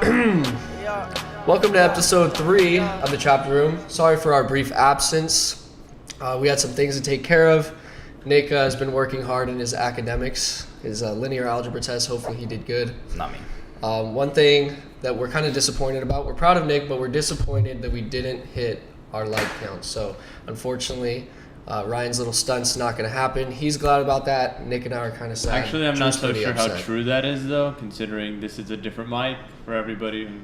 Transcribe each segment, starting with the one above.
Welcome to episode 3 of the Chapter Room. Sorry for our brief absence. We had some things to take care of. Nick has been working hard in his academics, his linear algebra test. Hopefully he did good. Not me. One thing that we're kind of disappointed about, we're proud of Nick, but we're disappointed that we didn't hit our like count. So unfortunately, Ryan's little stunt's not going to happen. He's glad about that. Nick and I are kind of sad. Actually, I'm not so Drew's sure pretty how upset. true that is, though, considering this is a different mic for everybody who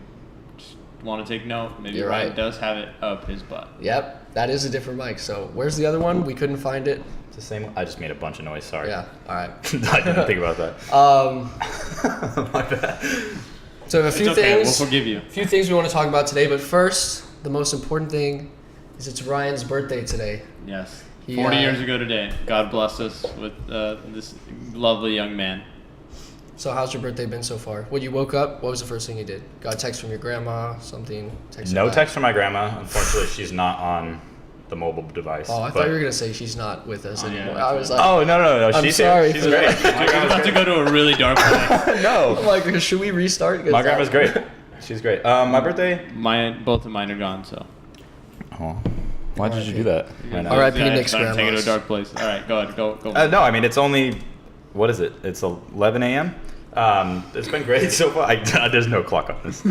just want to take note. Maybe You're Ryan right. does have it up his butt. Yep, that is a different mic. So where's the other one? We couldn't find it. It's the same. I just made a bunch of noise. Sorry. Yeah, all right. I didn't think about that. My bad. So a few It's okay. things. We'll forgive you. A few things we want to talk about today, but first, the most important thing is it's Ryan's birthday today. Yes. He, 40 years ago today. God bless us with this lovely young man. So how's your birthday been so far? When you woke up, what was the first thing you did? Got a text from your grandma, something? No back? text from my grandma. Unfortunately, she's not on the mobile device. Oh, I thought you were going to say she's not with us Oh, yeah, anymore. that's I was right. like, Oh, no. I'm She's sorry here. She's for great. that. My We're grandma's about to great. go to a really dark place. No. I'm like, should we restart? My grandma's great. She's great. My birthday. Both of mine are gone, so. Oh, why did you do that? Right now? R.I.P. Yeah, Nick's trying to take it to grandmas. a dark place. All right, go ahead. Go. No, I mean it's only. What is it? It's 11 a.m. It's been great so far. There's no clock on this.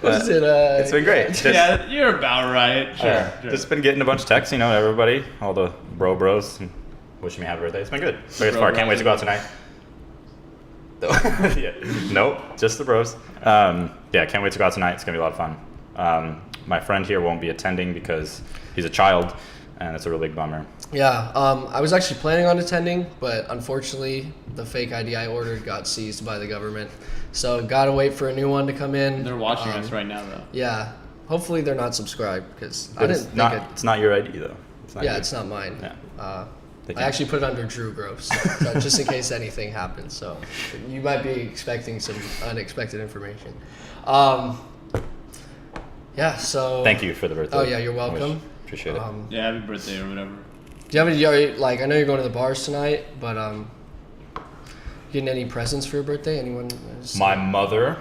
What is it? It's been great. Just, Yeah, you're about right. Sure. Just been getting a bunch of texts, everybody, all the bros, wishing me happy birthday. It's been good. Very far. Can't wait to go out tonight. Yeah. Nope, just the bros. Yeah, can't wait to go out tonight. It's gonna be a lot of fun. My friend here won't be attending because he's a child, and it's a really big bummer. Yeah, I was actually planning on attending, but unfortunately, the fake ID I ordered got seized by the government. So, gotta wait for a new one to come in. They're watching us right now, though. Yeah, hopefully they're not subscribed because I But didn't it's think not. it. It's not your ID though. It's not Yeah, yours. it's not mine. Yeah. They I can't. actually put it under Drew Groves, so just in case anything happens. So, you might be expecting some unexpected information. Yeah. So. Thank you for the birthday. Oh yeah, you're welcome. Appreciate it. Yeah, happy birthday or whatever. Do you have any, like, I know you're going to the bars tonight, but getting any presents for your birthday? Anyone? My mother,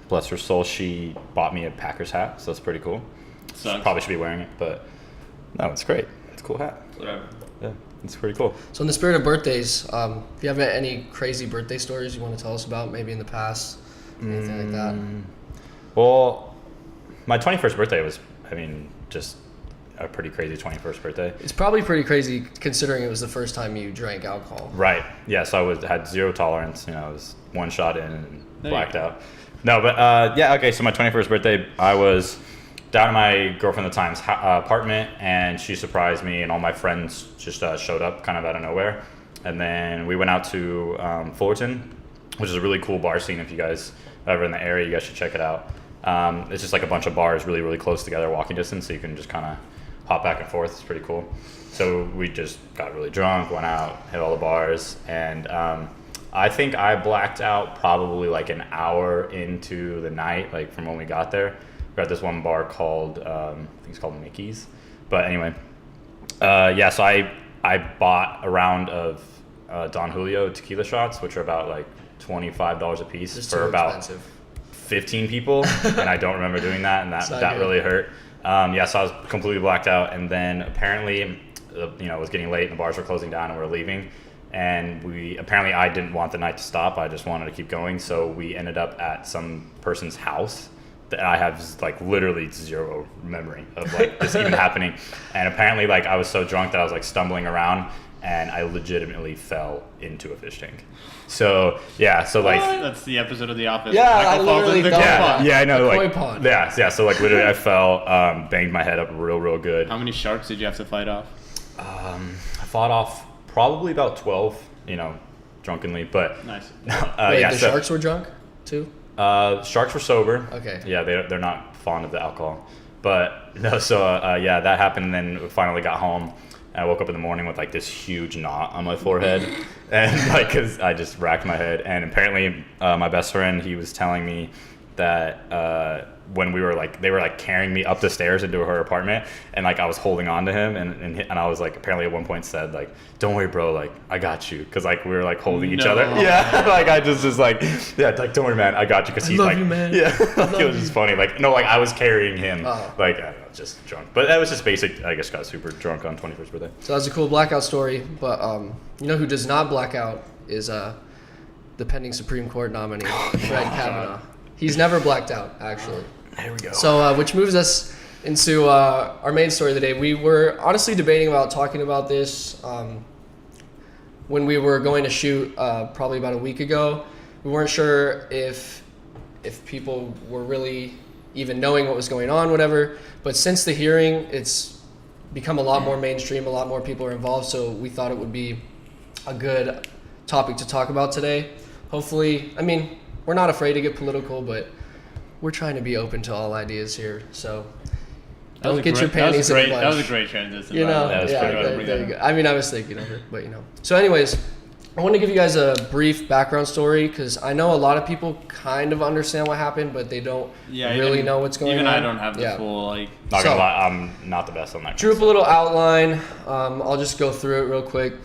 bless her soul, she bought me a Packers hat, so that's pretty cool. Sucks. Probably should be wearing it, but no, it's great. It's a cool hat. Whatever. Yeah, it's pretty cool. So in the spirit of birthdays, do you have any crazy birthday stories you want to tell us about, maybe in the past, anything like that? Well, my 21st birthday was, just a pretty crazy 21st birthday. It's probably pretty crazy considering it was the first time you drank alcohol. Right. Yeah, so I had zero tolerance. I was one shot in and There you blacked go. out. No, but yeah, okay, so my 21st birthday, I was down at my girlfriend at the time's apartment, and she surprised me, and all my friends just showed up kind of out of nowhere. And then we went out to Fullerton, which is a really cool bar scene. If you guys are ever in the area, you guys should check it out. It's just like a bunch of bars really, really close together, walking distance, so you can just kind of hop back and forth. It's pretty cool. So we just got really drunk, went out, hit all the bars, and I think I blacked out probably like an hour into the night, like from when we got there. We're at this one bar called, I think it's called Mickey's. But anyway, yeah, so I bought a round of Don Julio tequila shots, which are about like $25 a piece It's for too about expensive. 15 people, and I don't remember doing that, and It's not that good. really hurt. Yeah, so I was completely blacked out, and then apparently, it was getting late, and the bars were closing down, and we were leaving, and I didn't want the night to stop. I just wanted to keep going, so we ended up at some person's house that I have like literally zero memory of like this even happening, and apparently like I was so drunk that I was like stumbling around, and I legitimately fell into a fish tank. So yeah, so like. That's the episode of The Office. Yeah, I Michael falls literally in the thought koi that. pond. Yeah, I know. A koi Like, pond. yeah. So like literally, I fell, banged my head up real good. How many sharks did you have to fight off? I fought off probably about 12, drunkenly, but Nice. Wait, yeah. the So sharks were drunk too? sharks were sober. Okay. Yeah, they're not fond of the alcohol, but no. So yeah, that happened. And then we finally got home. I woke up in the morning with like this huge knot on my forehead, and like, cause I just racked my head. And apparently, my best friend, he was telling me that when they were like carrying me up the stairs into her apartment, and like I was holding on to him, and I was like, apparently at one point said like, don't worry bro, like I got you, because like we were like holding each other. Yeah. Like I just like, yeah, like don't worry man, I got you, because he's love like, you, man. yeah. Like, it was just funny, like no, like I was carrying him. Oh. Like I don't know, just drunk, but that was just basic. I guess got super drunk on 21st birthday. So that's a cool blackout story. But you know who does not black out is the pending Supreme Court nominee, Brett Kavanaugh. He's never blacked out, actually. There we go. So, which moves us into our main story of the day. We were honestly debating about talking about this when we were going to shoot probably about a week ago. We weren't sure if people were really even knowing what was going on, whatever. But since the hearing, it's become a lot more mainstream. A lot more people are involved. So we thought it would be a good topic to talk about today. Hopefully, I mean, we're not afraid to get political, but we're trying to be open to all ideas here. So don't get your panties in a bunch. That was a great transition. You know, That was yeah, pretty there you go. I mean, I was thinking of it, but you know. So anyways, I want to give you guys a brief background story, because I know a lot of people kind of understand what happened, but they don't really know what's going on. Even I don't have the full, like... Not gonna lie, I'm not the best on that. Drew up a little outline. I'll just go through it real quick.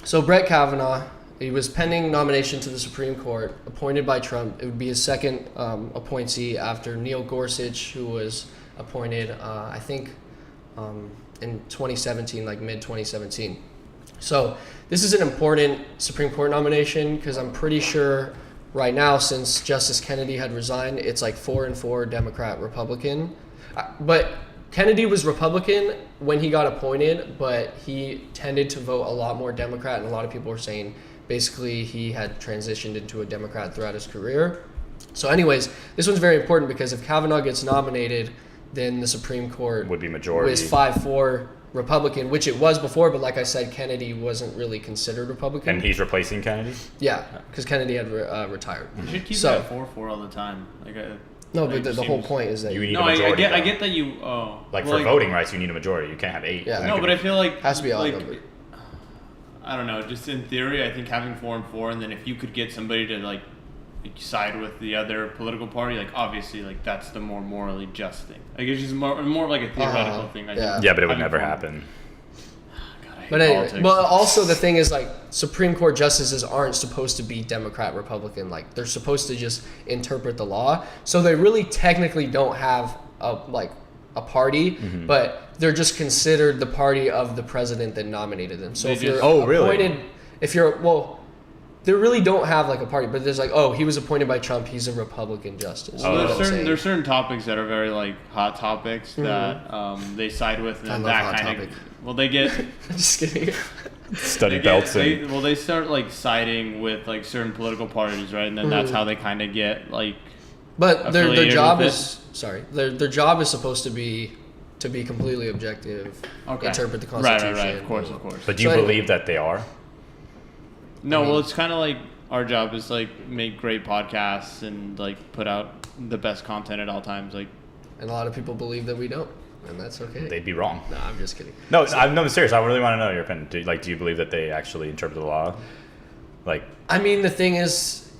So Brett Kavanaugh, he was pending nomination to the Supreme Court, appointed by Trump. It would be his second appointee after Neil Gorsuch, who was appointed, I think, in 2017, like mid-2017. So this is an important Supreme Court nomination, because I'm pretty sure right now, since Justice Kennedy had resigned, it's like 4-4 Democrat, Republican. But Kennedy was Republican when he got appointed, but he tended to vote a lot more Democrat, and a lot of people were saying basically he had transitioned into a Democrat throughout his career. So anyways, this one's very important, because if Kavanaugh gets nominated, then the Supreme Court would be majority. Was 5-4 Republican, which it was before, but like I said, Kennedy wasn't really considered Republican. And he's replacing Kennedy? Yeah, because Kennedy had retired. You should keep that 4-4 all the time. No, but the whole point is that you need a majority. I get that you... Like, for voting rights, you need a majority. You can't have 8. Yeah. No, but I feel like... Has to be odd number. I don't know. Just in theory, I think having 4-4, and then if you could get somebody to, like, side with the other political party, like, obviously, like, that's the more morally just thing. Like, it's just more like a theoretical thing. I think. Yeah, but it would never happen. But anyway, but also the thing is, like, Supreme Court justices aren't supposed to be Democrat, Republican. Like, they're supposed to just interpret the law. So they really technically don't have a party, but they're just considered the party of the president that nominated them. So if you're appointed, they really don't have like a party, but there's like, he was appointed by Trump, he's a Republican justice. There's certain topics that are very like hot topics that they side with, and then that kind of they get. Just kidding. Study belts. They start like siding with like certain political parties, right? And then that's how they kind of get like. But their job is their job is supposed to be completely objective, interpret the Constitution. Right, of course. But do you believe that they are? No, well, it's kind of like our job is like make great podcasts and like put out the best content at all times. Like, and a lot of people believe that we don't, and that's okay. They'd be wrong. No, I'm just kidding. No, I'm serious. I really want to know your opinion. Do you believe that they actually interpret the law? Like, I mean, the thing is,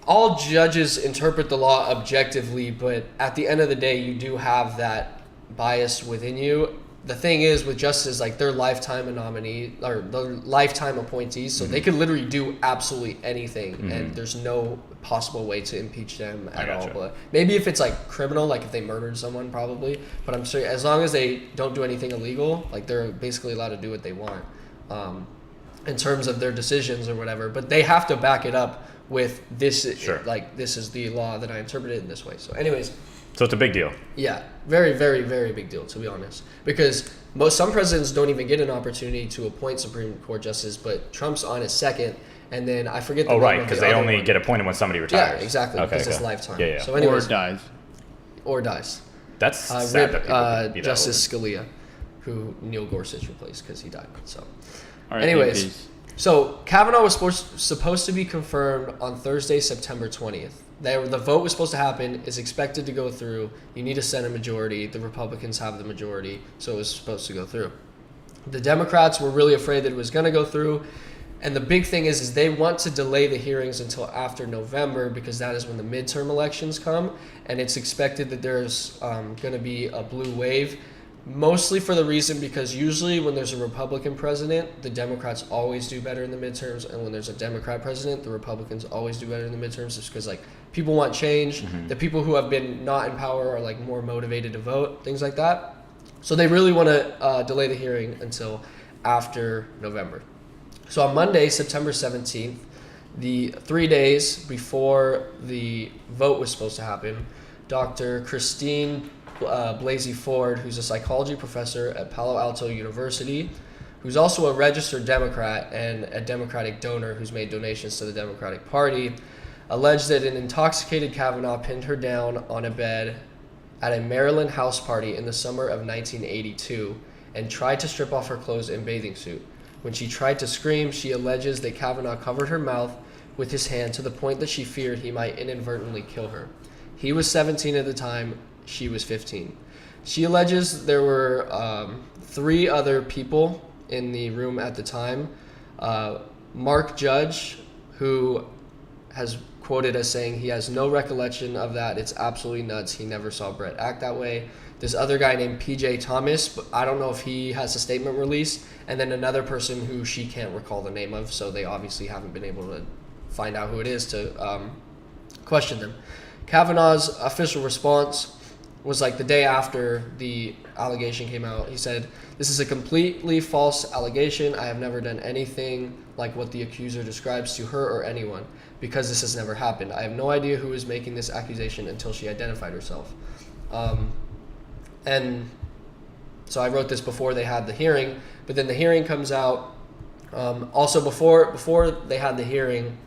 all judges interpret the law objectively, but at the end of the day, you do have that bias within you. The thing is with justices, like, they're lifetime nominee or the lifetime appointees, so they could literally do absolutely anything, and there's no possible way to impeach them at all. But maybe if it's like criminal, like if they murdered someone, probably. But I'm sure as long as they don't do anything illegal, like, they're basically allowed to do what they want in terms of their decisions or whatever. But they have to back it up with this. Like, this is the law that I interpreted in this way. So, anyways. So it's a big deal. Yeah, very, very, very big deal, to be honest. Because some presidents don't even get an opportunity to appoint Supreme Court justices, but Trump's on his second, and then I forget the name of because they only get appointed when somebody retires. Yeah, exactly, because it's lifetime. Yeah. So anyways, or dies. That's sad that people be Justice that Scalia, who Neil Gorsuch replaced because he died. So, right, anyways, so Kavanaugh was supposed to be confirmed on Thursday, September 20th. The vote was supposed to happen, is expected to go through. You need a Senate majority. The Republicans have the majority, so it was supposed to go through. The Democrats were really afraid that it was going to go through. And the big thing is they want to delay the hearings until after November because that is when the midterm elections come, and it's expected that there's going to be a blue wave, mostly for the reason because usually when there's a Republican president, the Democrats always do better in the midterms, and when there's a Democrat president, the Republicans always do better in the midterms, just because like people want change. The people who have been not in power are like more motivated to vote, things like that. So they really want to delay the hearing until after November. So on Monday, September 17th, the 3 days before the vote was supposed to happen, Dr. Christine Blasey Ford, who's a psychology professor at Palo Alto University, who's also a registered Democrat and a Democratic donor who's made donations to the Democratic Party, alleged that an intoxicated Kavanaugh pinned her down on a bed at a Maryland house party in the summer of 1982 and tried to strip off her clothes and bathing suit. When she tried to scream, she alleges that Kavanaugh covered her mouth with his hand to the point that she feared he might inadvertently kill her. He was 17 at the time, she was 15. She alleges there were 3 other people in the room at the time. Mark Judge, who has quoted as saying he has no recollection of that. It's absolutely nuts. He never saw Brett act that way. This other guy named PJ Thomas, but I don't know if he has a statement released. And then another person who she can't recall the name of, so they obviously haven't been able to find out who it is to question them. Kavanaugh's official response was like the day after the allegation came out. He said, "This is a completely false allegation. I have never done anything like what the accuser describes to her or anyone, because this has never happened. I have no idea who is making this accusation until she identified herself." And so I wrote this before they had the hearing, but then the hearing comes out. Also before they had the hearing,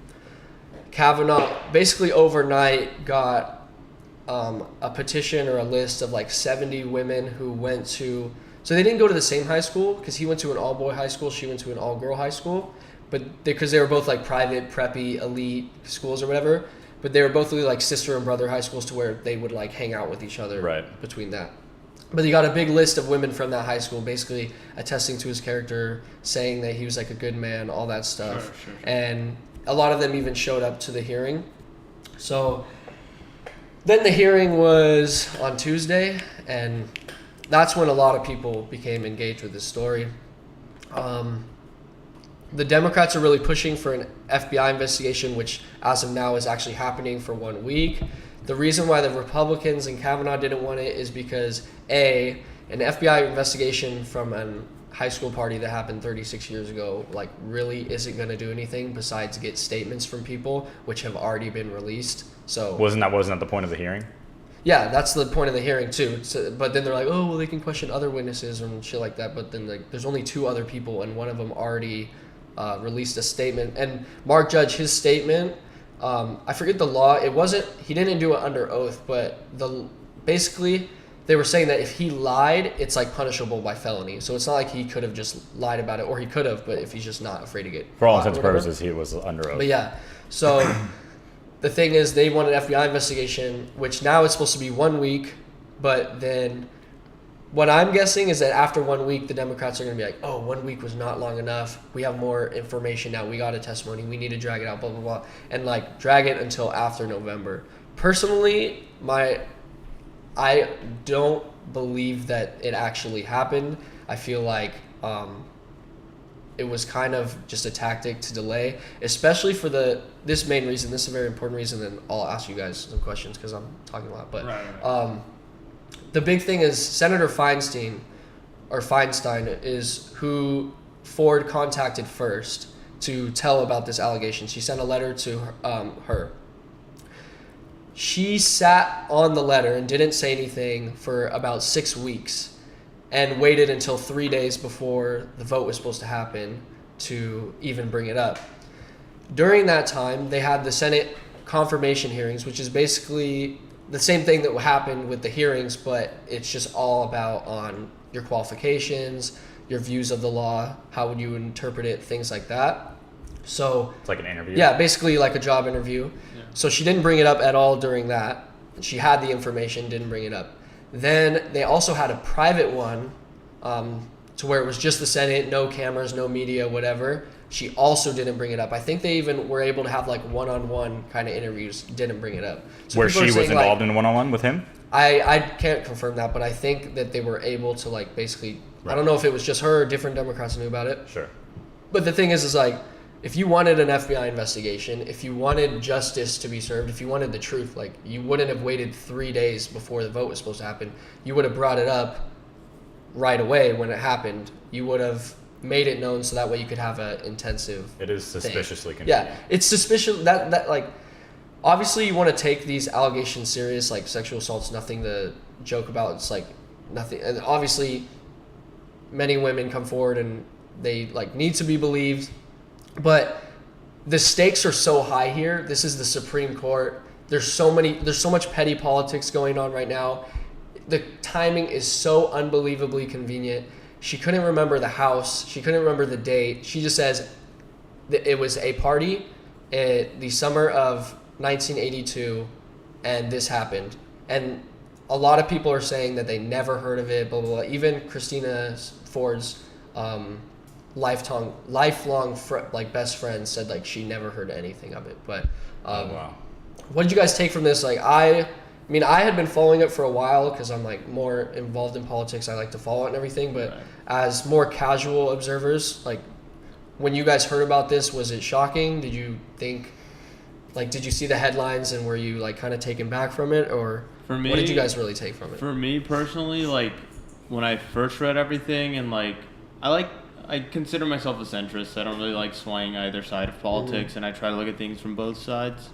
Kavanaugh basically overnight got a petition or a list of like 70 women who went to, so they didn't go to the same high school because he went to an all-boy high school, she went to an all-girl high school, but because they were both like private, preppy, elite schools or whatever, but they were both really like sister and brother high schools to where they would like hang out with each other between that. But he got a big list of women from that high school basically attesting to his character, saying that he was like a good man, all that stuff. Sure. And a lot of them even showed up to the hearing. So then the hearing was on Tuesday, and that's when a lot of people became engaged with this story. The Democrats are really pushing for an FBI investigation, which as of now is actually happening for 1 week. The reason why the Republicans and Kavanaugh didn't want it is because, A, an FBI investigation from a high school party that happened 36 years ago, like, really isn't going to do anything besides get statements from people, which have already been released. So wasn't that the point of the hearing? Yeah, that's the point of the hearing too. So, but then they're like, oh, well, they can question other witnesses and shit like that. But then like, there's only 2 other people, and one of them already released a statement. And Mark Judge, his statement, I forget the law. He didn't do it under oath, but basically they were saying that if he lied, it's like punishable by felony. So it's not like he could have just lied about it, or he could have, but if he's just not afraid to get for all intents and purposes, he was under oath. But yeah, so the thing is, they want an FBI investigation, which now it's supposed to be 1 week, but then what I'm guessing is that after 1 week, the Democrats are going to be like, oh, 1 week was not long enough. We have more information now. We got a testimony. We need to drag it out, blah, blah, blah. And, like, drag it until after November. Personally, I don't believe that it actually happened. I feel like it was kind of just a tactic to delay, especially for this main reason. This is a very important reason, and I'll ask you guys some questions because I'm talking a lot. But right. The big thing is Senator Feinstein is who Ford contacted first to tell about this allegation. She sent a letter to her. She sat on the letter and didn't say anything for about 6 weeks and waited until 3 days before the vote was supposed to happen to even bring it up. During that time, they had the Senate confirmation hearings, which is basically the same thing that happened with the hearings, but it's just all about on your qualifications, your views of the law, how would you interpret it, things like that. So it's like an interview. Yeah, basically like a job interview. Yeah. So she didn't bring it up at all during that. She had the information, didn't bring it up. Then they also had a private one to where it was just the Senate, no cameras, no media, whatever, she also didn't bring it up. I think they even were able to have like one-on-one kind of interviews, didn't bring it up. So Where people she are was saying, involved like, in a one-on-one with him? I can't confirm that, but I think that they were able to like basically, I don't know if it was just her or different Democrats knew about it. Sure. But the thing is like, if you wanted an FBI investigation, if you wanted justice to be served, if you wanted the truth, like you wouldn't have waited 3 days before the vote was supposed to happen. You would have brought it up right away when it happened. You would have made it known so that way you could have an intensive It is suspiciously thing. convenient. Yeah, it's suspicious that like, obviously you want to take these allegations serious, like sexual assault's nothing to joke about. It's like nothing, and obviously many women come forward and they like need to be believed, but the stakes are so high here. This is the Supreme Court. There's so much petty politics going on right now. The timing is so unbelievably convenient. She couldn't remember the house. She couldn't remember the date. She just says that it was a party in the summer of 1982 and this happened. And a lot of people are saying that they never heard of it, blah, blah, blah. Even Christina Ford's lifelong best friend said like she never heard anything of it. But Wow. what did you guys take from this? Like I mean, I had been following it for a while because I'm like more involved in politics. I like to follow it and everything. But Right. as more casual observers, like when you guys heard about this, was it shocking? Did you think, like, did you see the headlines and were you like kind of taken back from it, or For me, what did you guys really take from it? For me personally, like when I first read everything, and like I consider myself a centrist. I don't really like swaying either side of politics, and I try to look at things from both sides.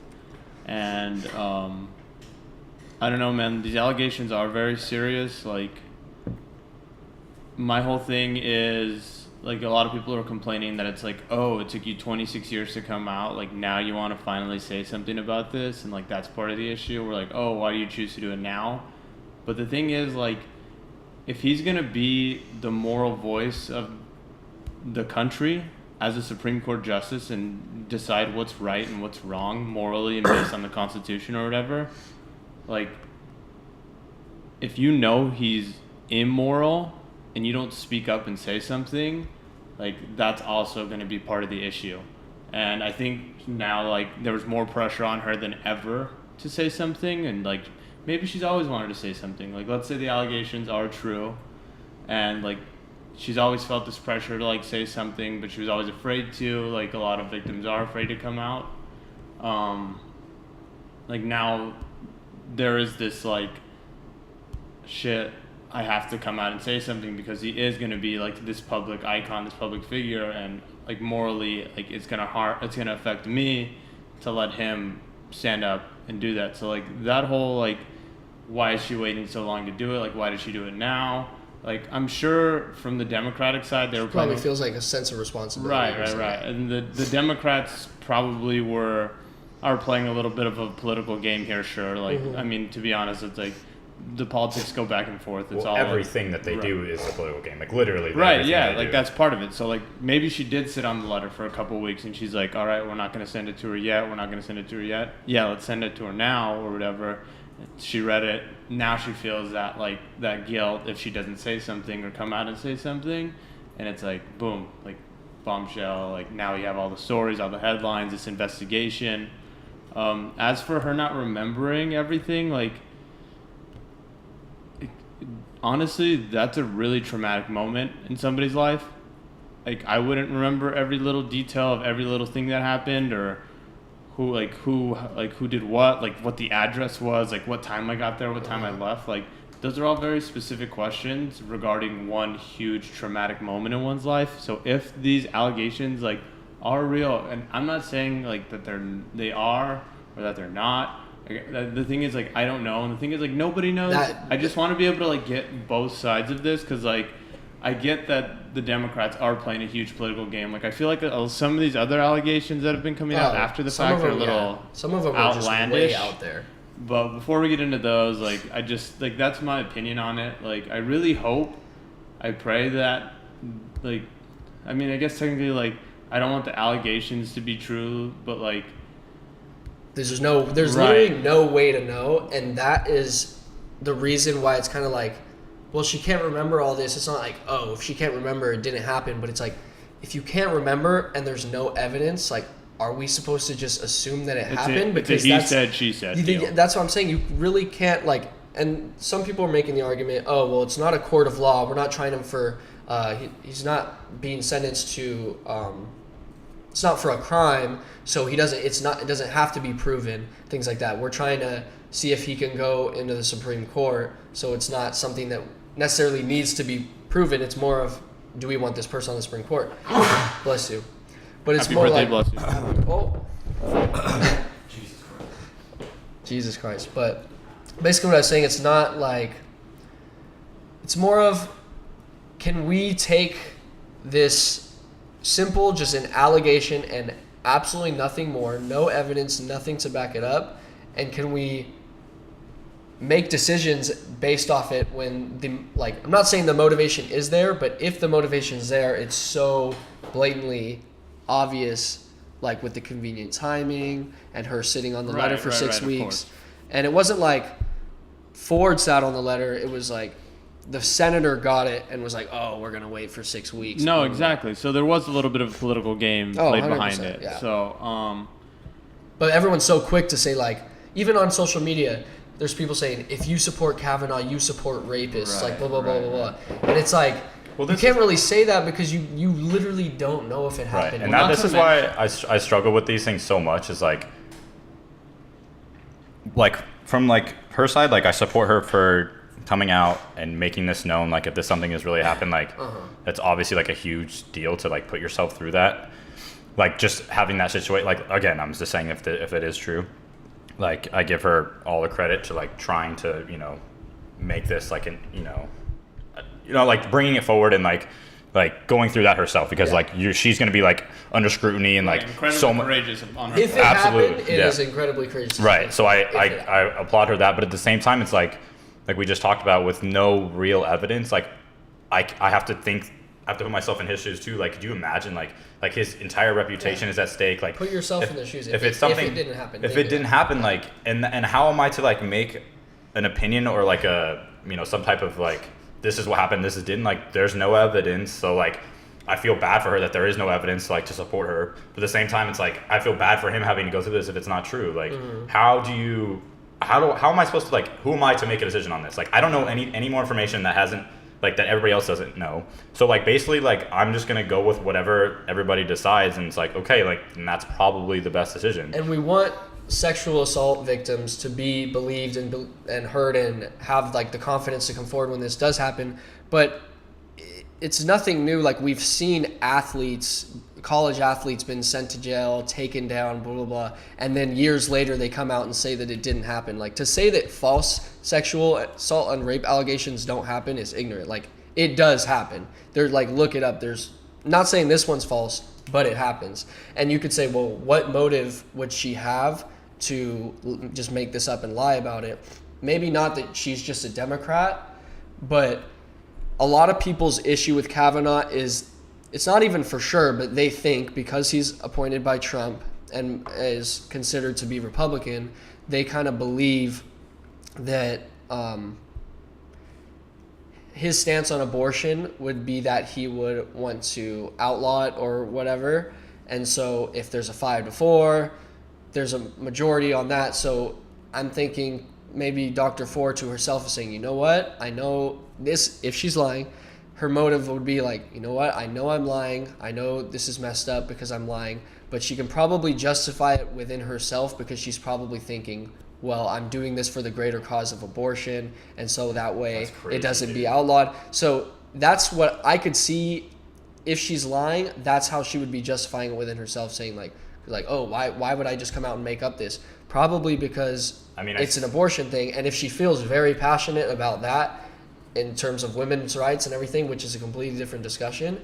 And I don't know, man. These allegations are very serious. Like, my whole thing is, like, a lot of people are complaining that it's like, oh, it took you 26 years to come out. Like, now you want to finally say something about this, and like that's part of the issue. We're like, oh, why do you choose to do it now? But the thing is, like, if he's gonna be the moral voice of the country as a Supreme Court justice and decide what's right and what's wrong morally and based on the Constitution or whatever, like, if you know he's immoral and you don't speak up and say something, like, that's also going to be part of the issue. And I think now, like, there was more pressure on her than ever to say something, and like maybe she's always wanted to say something. Like, let's say the allegations are true, and like she's always felt this pressure to like say something, but she was always afraid to. Like, a lot of victims are afraid to come out. Like, now there is this like, shit, I have to come out and say something because he is going to be like this public icon, this public figure, and like morally, like it's gonna affect me to let him stand up and do that. So like that whole like, why is she waiting so long to do it? Like, why did she do it now? Like, I'm sure from the Democratic side, they were Probably feels like a sense of responsibility. right. And the Democrats probably are playing a little bit of a political game here, sure. Like, I mean, to be honest, it's like the politics go back and forth. It's Well, all everything that they do is a political game. Like, literally. Right, everything yeah, they like do. that's part of it. So like maybe she did sit on the letter for a couple of weeks and she's like, all right, we're not going to send it to her yet. Yeah, let's send it to her now or whatever. She read it. Now she feels that like that guilt if she doesn't say something or come out and say something, and it's like boom, like bombshell. Like, now you have all the stories, all the headlines, this investigation. As for her not remembering everything, like, honestly, that's a really traumatic moment in somebody's life. Like, I wouldn't remember every little detail of every little thing that happened, or who did what, like what the address was, like what time I got there, what time I left. Like, those are all very specific questions regarding one huge traumatic moment in one's life. So if these allegations like are real, and I'm not saying like that they are or that they're not. The thing is, like, I don't know, and the thing is, like, nobody knows. I just want to be able to like get both sides of this, because like I get that the Democrats are playing a huge political game. Like, I feel like some of these other allegations that have been coming out after the fact are a little some of them outlandish. Are just way out there. But before we get into those, like, I just like, that's my opinion on it. Like, I really hope, I pray that, like, I mean, I guess technically, like, I don't want the allegations to be true, but like, there's literally no way to know, and that is the reason why it's kind of like well, she can't remember all this. It's not like, oh, if she can't remember, it didn't happen. But it's like, if you can't remember and there's no evidence, like, are we supposed to just assume that it happened? Because he said, she said. That's what I'm saying. You really can't, like, and some people are making the argument, oh, well, it's not a court of law. We're not trying him for, he's not being sentenced to, it's not for a crime, so it doesn't have to be proven, things like that. We're trying to see if he can go into the Supreme Court, so it's not something that necessarily needs to be proven. It's more of, do we want this person on the Supreme Court? Bless you. But it's Happy more birthday, like, bless you. Jesus Christ. But basically what I was saying, it's not like, it's more of, can we take this simple, just an allegation and absolutely nothing more, no evidence, nothing to back it up, and can we make decisions based off it when I'm not saying the motivation is there, but if the motivation is there, it's so blatantly obvious, like with the convenient timing and her sitting on the letter for 6 weeks. And it wasn't like Ford sat on the letter. It was like the senator got it and was like, oh, we're going to wait for 6 weeks. No, exactly. So there was a little bit of a political game played behind it. Yeah. So, but everyone's so quick to say, like, even on social media, there's people saying, if you support Kavanaugh, you support rapists, like blah, blah, blah, blah, blah. And it's like, you can't really say that because you literally don't know if it happened. Right. And this is why I struggle with these things so much, is like from like her side, like I support her for coming out and making this known. Like if this something has really happened, like it's obviously like a huge deal to like put yourself through that. Like just having that situation, like again, I'm just saying if it is true, like I give her all the credit to like trying to, make this like like bringing it forward and like going through that herself, because she's going to be like under scrutiny and like so much courageous on her if it happened, it is incredibly courageous. Right. So I applaud her that, but at the same time, it's like we just talked about, with no real evidence, like I have to put myself in his shoes too. Like, could you imagine like his entire reputation is at stake? Like, put yourself in their shoes. If it's something, if it didn't happen, like, and how am I to like make an opinion or like a some type of like, this is what happened, this is didn't, like, there's no evidence. So like I feel bad for her that there is no evidence like to support her, but at the same time it's like I feel bad for him having to go through this if it's not true. Like how am I supposed to, like, who am I to make a decision on this? Like I don't know any more information that everybody else doesn't know. So like basically like I'm just gonna go with whatever everybody decides, and it's like, okay, like, and that's probably the best decision. And we want sexual assault victims to be believed and heard and have like the confidence to come forward when this does happen. But it's nothing new. Like we've seen college athletes been sent to jail, taken down, blah, blah, blah. And then years later they come out and say that it didn't happen. Like to say that false sexual assault and rape allegations don't happen is ignorant. Like it does happen. They're like, look it up. Not saying this one's false, but it happens. And you could say, well, what motive would she have to just make this up and lie about it? Maybe not that she's just a Democrat, but a lot of people's issue with Kavanaugh is, it's not even for sure, but they think because he's appointed by Trump and is considered to be Republican, they kind of believe that his stance on abortion would be that he would want to outlaw it or whatever. And so if there's a 5-4, there's a majority on that. So I'm thinking maybe Dr. Ford to herself is saying, you know what? I know this, if she's lying, her motive would be like, you know what? I know I'm lying. I know this is messed up because I'm lying. But she can probably justify it within herself because she's probably thinking, well, I'm doing this for the greater cause of abortion, and so that way it doesn't be outlawed. So that's what I could see. If she's lying, that's how she would be justifying it within herself, saying like, oh, why would I just come out and make up this? Probably because it's an abortion thing, and if she feels very passionate about that in terms of women's rights and everything, which is a completely different discussion,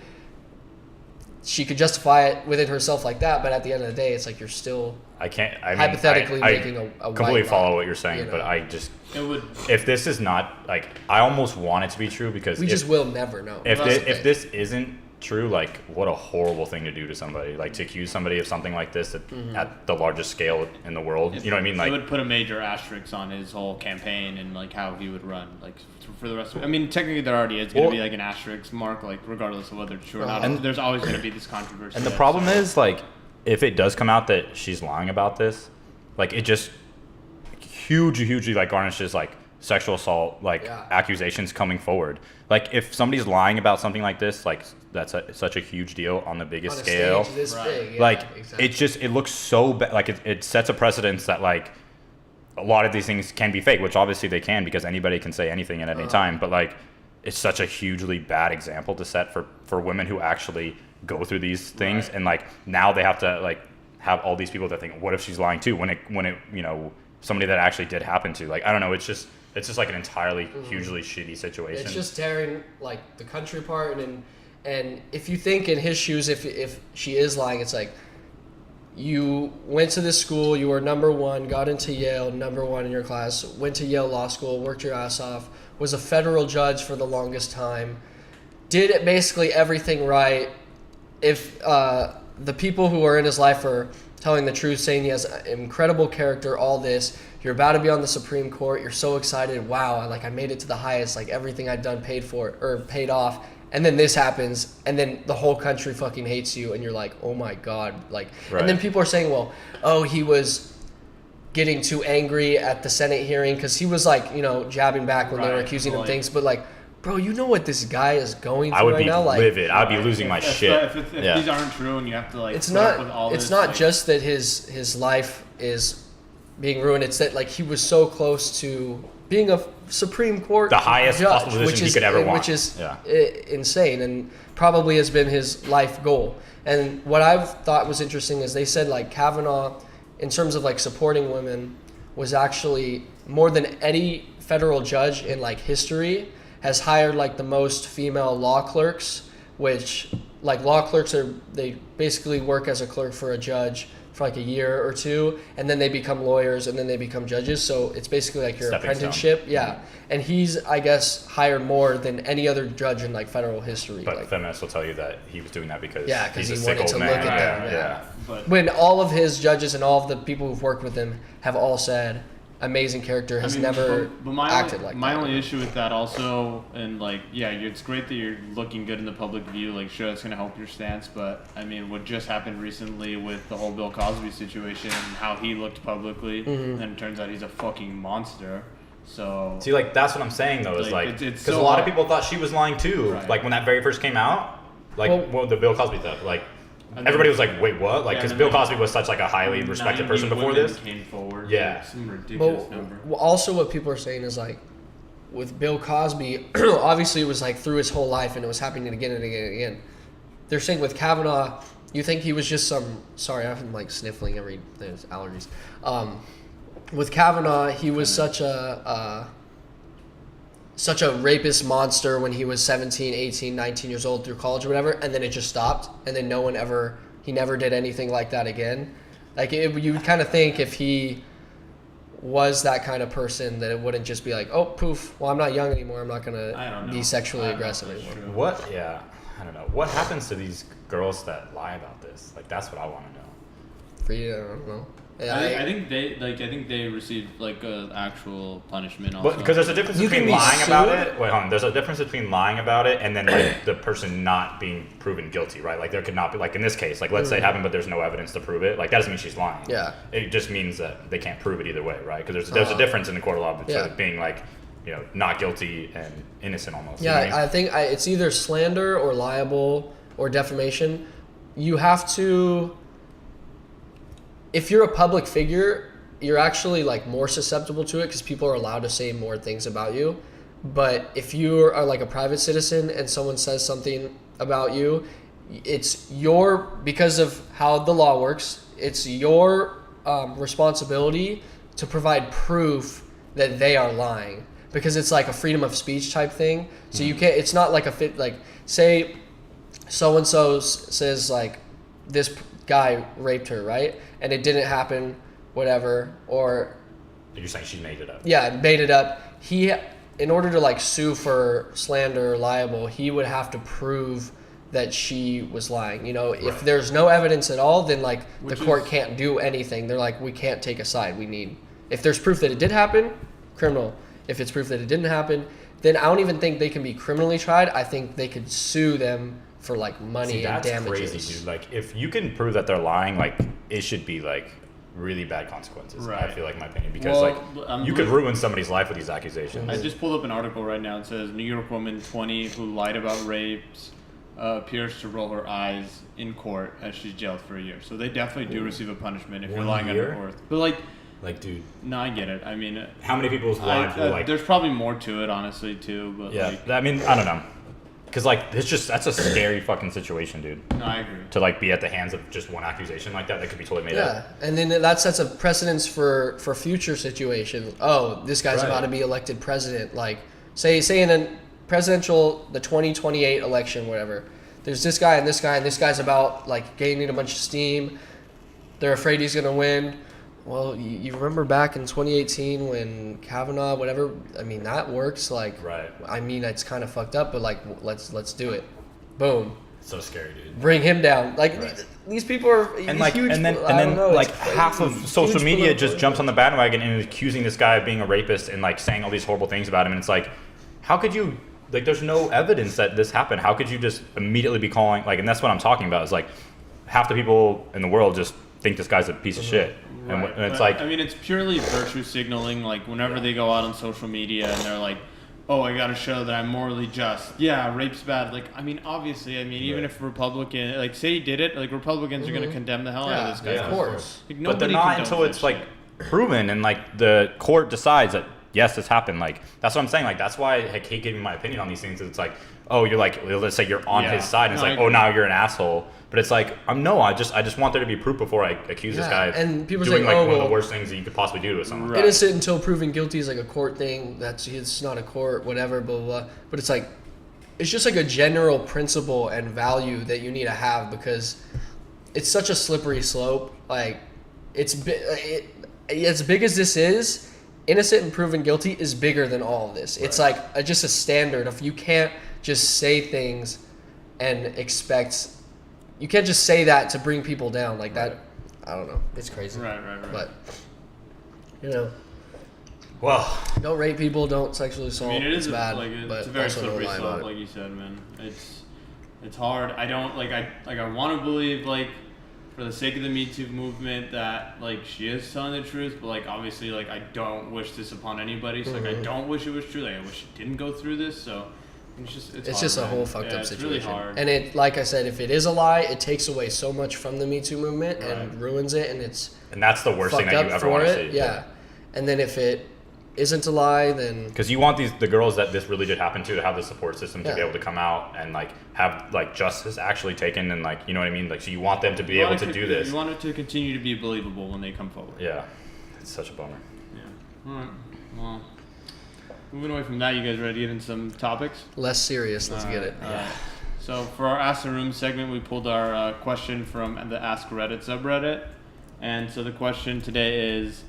she could justify it within herself like that. But at the end of the day, it's like you're still hypothetically making a completely white follow lie, what you're saying, but I just, it would, if this is not like, I almost want it to be true, because we just will never know. If this isn't true, like what a horrible thing to do to somebody. Like to accuse somebody of something like this at the largest scale in the world. You know what I mean? Like it would put a major asterisk on his whole campaign and like how he would run like for the rest of it. I mean, technically there already is going to be like an asterisk mark, like regardless of whether it's true or not. And there's always going to be this controversy. And the problem is like if it does come out that she's lying about this, like it just hugely like garnishes like sexual assault like accusations coming forward. Like if somebody's lying about something like this, like that's such a huge deal on the biggest scale. Stage this big, yeah, like exactly. it looks so bad. Like it sets a precedence that like a lot of these things can be fake, which obviously they can because anybody can say anything at any time. But like it's such a hugely bad example to set for women who actually go through these things, and like now they have to like have all these people that think, what if she's lying too? When it you know, somebody that actually did happen to, like I don't know, it's just like an entirely hugely shitty situation. It's just tearing like the country apart, and if you think in his shoes, if she is lying, it's like you went to this school, you were number one, got into Yale, number one in your class, went to Yale Law School, worked your ass off, was a federal judge for the longest time, did basically everything right. If the people who are in his life are telling the truth, saying he has an incredible character, all this, you're about to be on the Supreme Court, you're so excited, wow, I made it to the highest, like everything I'd done paid off, and then this happens, and then the whole country fucking hates you, and you're like, oh my God, like, and then people are saying, well, oh, he was getting too angry at the Senate hearing, because he was like, you know, jabbing back when they were accusing him things, but like, bro, you know what this guy is going through right now? I would be livid. I'd be losing my shit. If these aren't true and you have to like it's put up not with all it's this, not like, just that his life is being ruined, it's that like he was so close to being a Supreme Court the highest judge, possible position he could ever want, which is insane, and probably has been his life goal. And what I've thought was interesting is they said like Kavanaugh, in terms of like supporting women, was actually more than any federal judge in like history, has hired like the most female law clerks, which like law clerks they basically work as a clerk for a judge for like a year or two, and then they become lawyers, and then they become judges. So it's basically like your apprenticeship. Yeah. And he's, I guess, hired more than any other judge in like federal history. But like, feminists will tell you that he was doing that because he he's a sick wanted old to man. look at them. Yeah. But when all of his judges and all of the people who've worked with him have all said, amazing character, has never acted like that. My only issue with that also, and like, yeah, it's great that you're looking good in the public view, like sure that's gonna help your stance, but I mean what just happened recently with the whole Bill Cosby situation and how he looked publicly, and it turns out he's a fucking monster. So see, like that's what I'm saying though, is like it's because so a lot hard. of people thought she was lying too. Right. Like when that very first came out, like the Bill Cosby stuff, like And everybody then- was like, wait, what? Like, because and Bill then Cosby was such like a highly respected person 90 before women this. came forward. Yeah. Like, some ridiculous number. Well, also what people are saying is like with Bill Cosby, obviously it was like through his whole life and it was happening again and again and again. They're saying with Kavanaugh, you think he was just sorry, I'm like sniffling there's allergies. With Kavanaugh, he was such a rapist monster when he was 17, 18, 19 years old through college or whatever, and then it just stopped, and then he never did anything like that again. Like, you would kind of think if he was that kind of person that it wouldn't just be like, oh, poof, well, I'm not young anymore, I'm not going to be sexually aggressive anymore. What? Yeah, I don't know. What happens to these girls that lie about this? Like, that's what I want to know. For you, I don't know. I think they received like an actual punishment also. But because there's a difference You can between be lying about sued? it. Wait, hold on. There's a difference between lying about it and then like the person not being proven guilty, right? Like there could not be, like in this case, like let's say it happened, but there's no evidence to prove it. Like that doesn't mean she's lying. Yeah. It just means that they can't prove it either way, right? Because there's a difference in the court of law between being like, you know, not guilty and innocent almost. Yeah, You know what I mean? I think it's either slander or libel or defamation. You have to, if you're a public figure, you're actually like more susceptible to it because people are allowed to say more things about you. But if you are like a private citizen and someone says something about you, it's because of how the law works, it's your responsibility to provide proof that they are lying, because it's like a freedom of speech type thing. So you can't, it's not like say so-and-so says like this guy raped her, right? And it didn't happen, whatever, or You're saying she made it up. yeah, made it up. He, in order to like sue for slander or libel, he would have to prove that she was lying. You know, if Right. there's no evidence at all, then like Which the court is- can't do anything. They're like, we can't take a side. If there's proof that it did happen, criminal. If it's proof that it didn't happen, then I don't even think they can be criminally tried. I think they could sue them for like money See, and that's damages. crazy, dude. Like, if you can prove that they're lying, like, it should be like really bad consequences. I Right. feel like, in my opinion, because Well, you could ruin somebody's life with these accusations. I just pulled up an article right now. It says New York woman 20 who lied about rapes appears to roll her eyes in court as she's jailed for a year. So they definitely do receive a punishment if you're 1 lying year? under oath. But like, Like, dude, no, I get it. I mean, how many people's lives were like? there's probably more to it, honestly, too. But Yeah, like, I mean, I don't know, because like that's a scary fucking situation, dude. no, I agree. To like be at the hands of just one accusation like that could be totally made Yeah, up. and then that sets a precedence for future situations. Oh, this guy's Right. about to be elected president. Like, say in a the 2028 election, whatever. There's this guy and this guy, and this guy's about like gaining a bunch of steam. They're afraid he's gonna win. Well, you remember back in 2018 when Kavanaugh, whatever. I mean, that works. Like, Right. I mean, it's kind of fucked up, but like, let's do it. Boom. So scary, dude. Bring him down. Like Right. these people are And like, huge. and then I don't know, like it's crazy. half of social Huge media political just jumps on the bandwagon and is accusing this guy of being a rapist and like saying all these horrible things about him. And it's like, how could you? Like, there's no evidence that this happened. How could you just immediately be calling like? And that's what I'm talking about. Is like, half the people in the world just think this guy's a piece of shit. And, Right. and it's But, like, I mean, it's purely virtue signaling. Like, whenever they go out on social media and they're like, "Oh, I got to show that I'm morally just." Yeah, rape's bad. Like, I mean, obviously, I mean, even Right. if Republican, like, say he did it, like, Republicans are going to condemn the hell out of this guy. Yeah, of course. Like, but they're nobody not condones until that it's like shit. proven and like the court decides that yes, this happened. Like, that's what I'm saying. Like, that's why I hate giving my opinion on these things. It's like, oh, you're like, let's say you're on Yeah. his side, and it's No, I like, oh, agree. now you're an asshole. But it's like, I just want there to be proof before I accuse this Yeah, guy and people doing say, like oh, one of well- the worst things that you could possibly do to someone. Right. Innocent until proven guilty is like a court thing. It's not a court, whatever, blah, blah, blah. But it's like, it's just like a general principle and value that you need to have because it's such a slippery slope. Like, as big as this is, innocent and proven guilty is bigger than all of this. It's Right. like just a standard of you can't just say things and expect. You can't just say that to bring people down like that. I don't know. It's crazy. Right. But you know, Well, don't rape people. Don't sexually assault. I mean, it is it's bad, like but it's a very also don't slippery lie slope, about it. like you said, man. It's hard. I don't like. I want to believe like, for the sake of the Me Too movement, that like she is telling the truth. But like, obviously, like I don't wish this upon anybody. So like, I don't wish it was true. Like, I wish she didn't go through this. So it's It's hard, just a man. whole fucked Yeah, up it's situation. really hard. And it, like I said, if it is a lie, it takes away so much from the Me Too movement and Right. ruins it, and it's and that's the worst thing fucked that you up ever for want to it. see. Yeah. And then if it isn't a lie, then Because you want the girls that this really did happen to have the support system to be Yeah. able to come out and like have like justice actually taken and like, you know what I mean? Like, so you want them to be You able want to it do this. You want it to continue to be believable when they come forward. Yeah, it's such a bummer. Yeah. All right. Well, moving away from that, you guys ready to get into some topics? less serious. Let's get it. So for our Ask the Room segment, we pulled our question from the Ask Reddit subreddit. And so the question today is,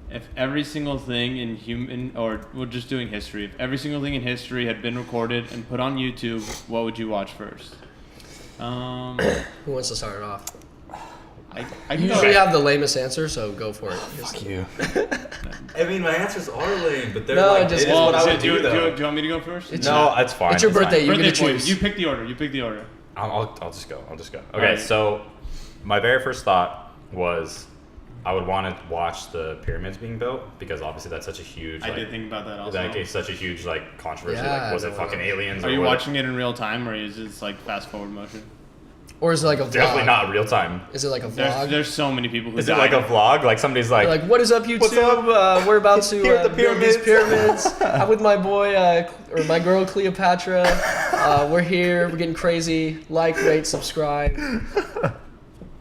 if every single thing in or we're just doing history, if every single thing in history had been recorded and put on YouTube, what would you watch first? Who wants to start it off? I You can go usually ahead. have the lamest answer, so go for it. You. I mean, my answers are lame, but they're No, like, just- it is Well, what I do, would do, do, do, though. do you want me to go first? No, it's fine. It's your fine. birthday. You Birthday get to boy, choose. you pick the order. You pick the order. I'll just go. Okay, Alright. so my very first thought was I would want to watch the pyramids being built because obviously that's such a huge. I like, did think about that also. Like it's such a huge like controversy. Yeah, like, was it no, fucking aliens? Are or you was it- watching it in real time, or is it like fast forward motion? Or is it like a vlog? Definitely not real time. Is it like a There's vlog? there's so many people who Is it died. like a vlog? Like somebody's like, Like, what is up, YouTube? What's up? We're about to Here at the build these pyramids. pyramids. I'm with my boy, or my girl Cleopatra. We're here. We're getting crazy. Like, rate, subscribe.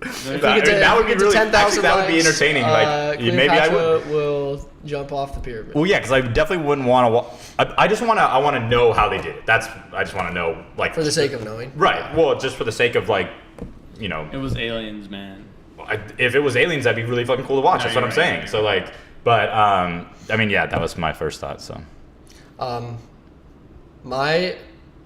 There's- I mean, that would be really. 10,000 Actually, that would be likes, entertaining. Like, maybe I Cleopatra would. will jump off the pyramid. Well, yeah, because I definitely wouldn't want to. I just want to. I want to know how they did it. I just want to know, like, For the sake of knowing. right. Well, just for the sake of like, you know, It was aliens, man. if it was aliens, that'd be really fucking cool to watch. No, That's what you're I'm right, saying. you're So like, but I mean, yeah, that was my first thought. So My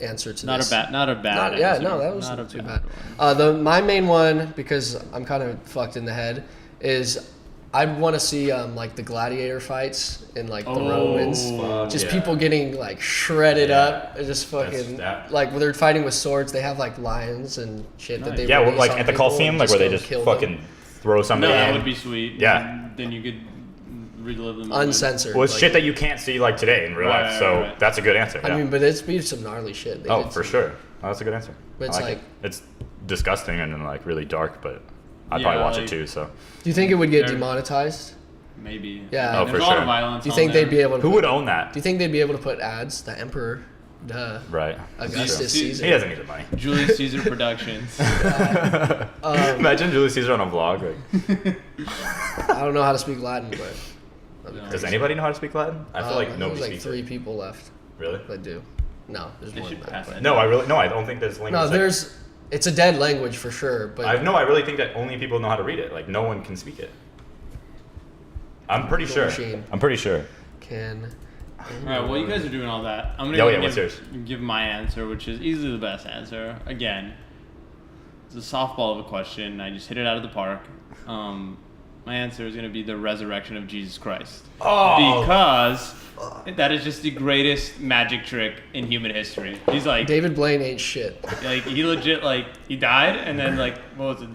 answer to Not this. a bad. Yeah, answer. no, that was not not a too bad bad. one. My main one, because I'm kind of fucked in the head, is I'd want to see like the gladiator fights in like the Romans. fuck Just yeah. people getting like shredded up, and just fucking that- like when they're fighting with swords, they have like lions and shit that they Yeah, release like on at the people Coliseum, and like just where they go just kill fucking them. throw somebody No, that in. would be sweet. Yeah. Then you could relive them. Uncensored. Well, it's like- shit that you can't see like today in real life, so right. that's a good answer. I yeah. mean, but it's be some gnarly shit. They Oh, did for some- sure. Oh, that's a good answer. But it's I like like- it. It's disgusting and like really dark, but I'd Yeah, probably watch like- it too. So Do you think it would get They're- demonetized? Maybe. Yeah. Oh, There's for a lot sure. of violence. Do you on think there. they'd be able to? who put- would own that? Do you think they'd be able to put ads? The emperor, duh. Right. Augustus See- Caesar. He doesn't need the money. Julius Caesar Productions. Imagine Julius Caesar on a vlog. Like, I don't know how to speak Latin, but No. does anybody know how to speak Latin? I feel like there's nobody like speaks 3 it. people left Really? that do. No, there's They more should than that. pass but- that. No, I don't think there's language. No, like- there's. It's a dead language for sure, but I really think that only people know how to read it. Like no one can speak it. I'm pretty Google sure. machine. I'm pretty sure. can. All right, well, you guys are doing all that. I'm Yeah, gonna what's yours? give my answer, which is easily the best answer. Again, it's a softball of a question. I just hit it out of the park. My answer is gonna be the resurrection of Jesus Christ, Oh, because that is just the greatest magic trick in human history. He's like, David Blaine ain't shit. he legit he died, and then what was it?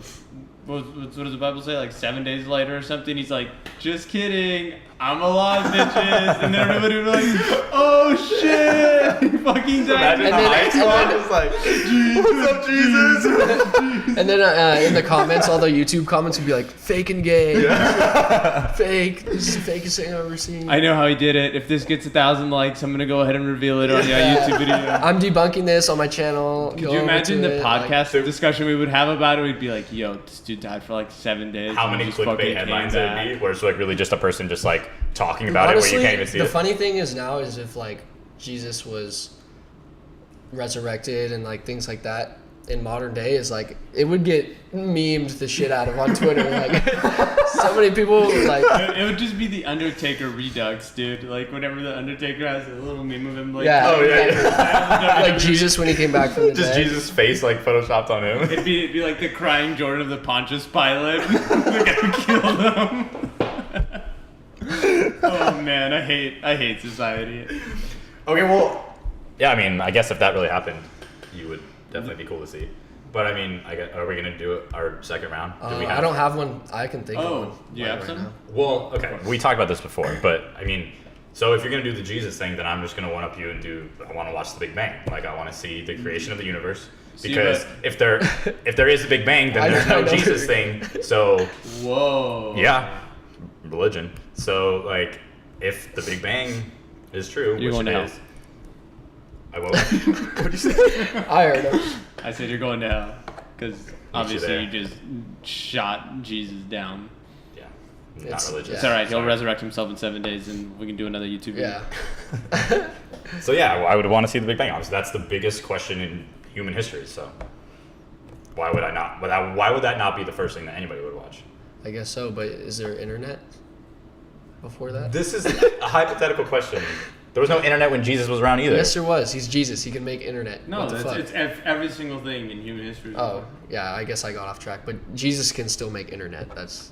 What does the Bible say? Like 7 days later or something. He's like, just kidding, I'm alive, bitches. And then everybody would be like, oh shit, he fucking died. Imagine And the then- high and school then- is like, what's up, Jesus? And then in the comments, all the YouTube comments would be like, fake and gay. Fake. This is the fakest thing I've ever seen. I know how he did it. If this gets 1,000 likes, I'm gonna go ahead and reveal it on your Yeah. YouTube video. I'm debunking this on my channel. Could you imagine the podcast discussion we would have about it? We'd be like, yo, this dude died for like 7 days. How and many just fucking clickbait came headlines there would back." be? Where it's like really just a person just like talking about Honestly, it where you can't even see the it. funny thing is now is if like Jesus was resurrected and like things like that in modern day is like it would get memed the shit out of on Twitter. Like so many people like It would just be the Undertaker redux, dude. Like whenever the Undertaker has a little meme of him, like yeah, Oh, yeah, like Jesus when he came back from the Just dead. Jesus' face like photoshopped on him. It'd be like the crying Jordan of the Pontius Pilate. The guy who killed him. Oh man, I hate society. Okay, well, yeah. I mean, I guess if that really happened, you would definitely be cool to see. But I mean, are we gonna do our second round? Do we I don't have one I can think of. Oh, one do you like have right some? now. Well, okay, we talked about this before, but I mean, so if you're gonna do the Jesus thing, then I'm just gonna one up you and do. I want to watch the Big Bang. Like I want to see the creation of the universe. See, Because but- if there is a Big Bang, then I there's know no what Jesus you're thing. So Whoa. yeah, religion. So like, if the Big Bang is true, You're which going it to is. I will. What'd you say? I heard him. I said you're going to hell because obviously there. you just shot Jesus down. Yeah, not It's- religious. It's all right. He'll Sorry. resurrect himself in 7 days, and we can do another YouTube video. Yeah. So yeah, I would want to see the Big Bang. Obviously, that's the biggest question in human history. So why would I not? Why would that not be the first thing that anybody would watch? I guess so, but is there internet before that? This is a hypothetical question. There was no internet when Jesus was around either. Yes, there was. He's Jesus. He can make internet. No, what the fuck? it's every single thing in human history. Oh, yeah, I guess I got off track. But Jesus can still make internet.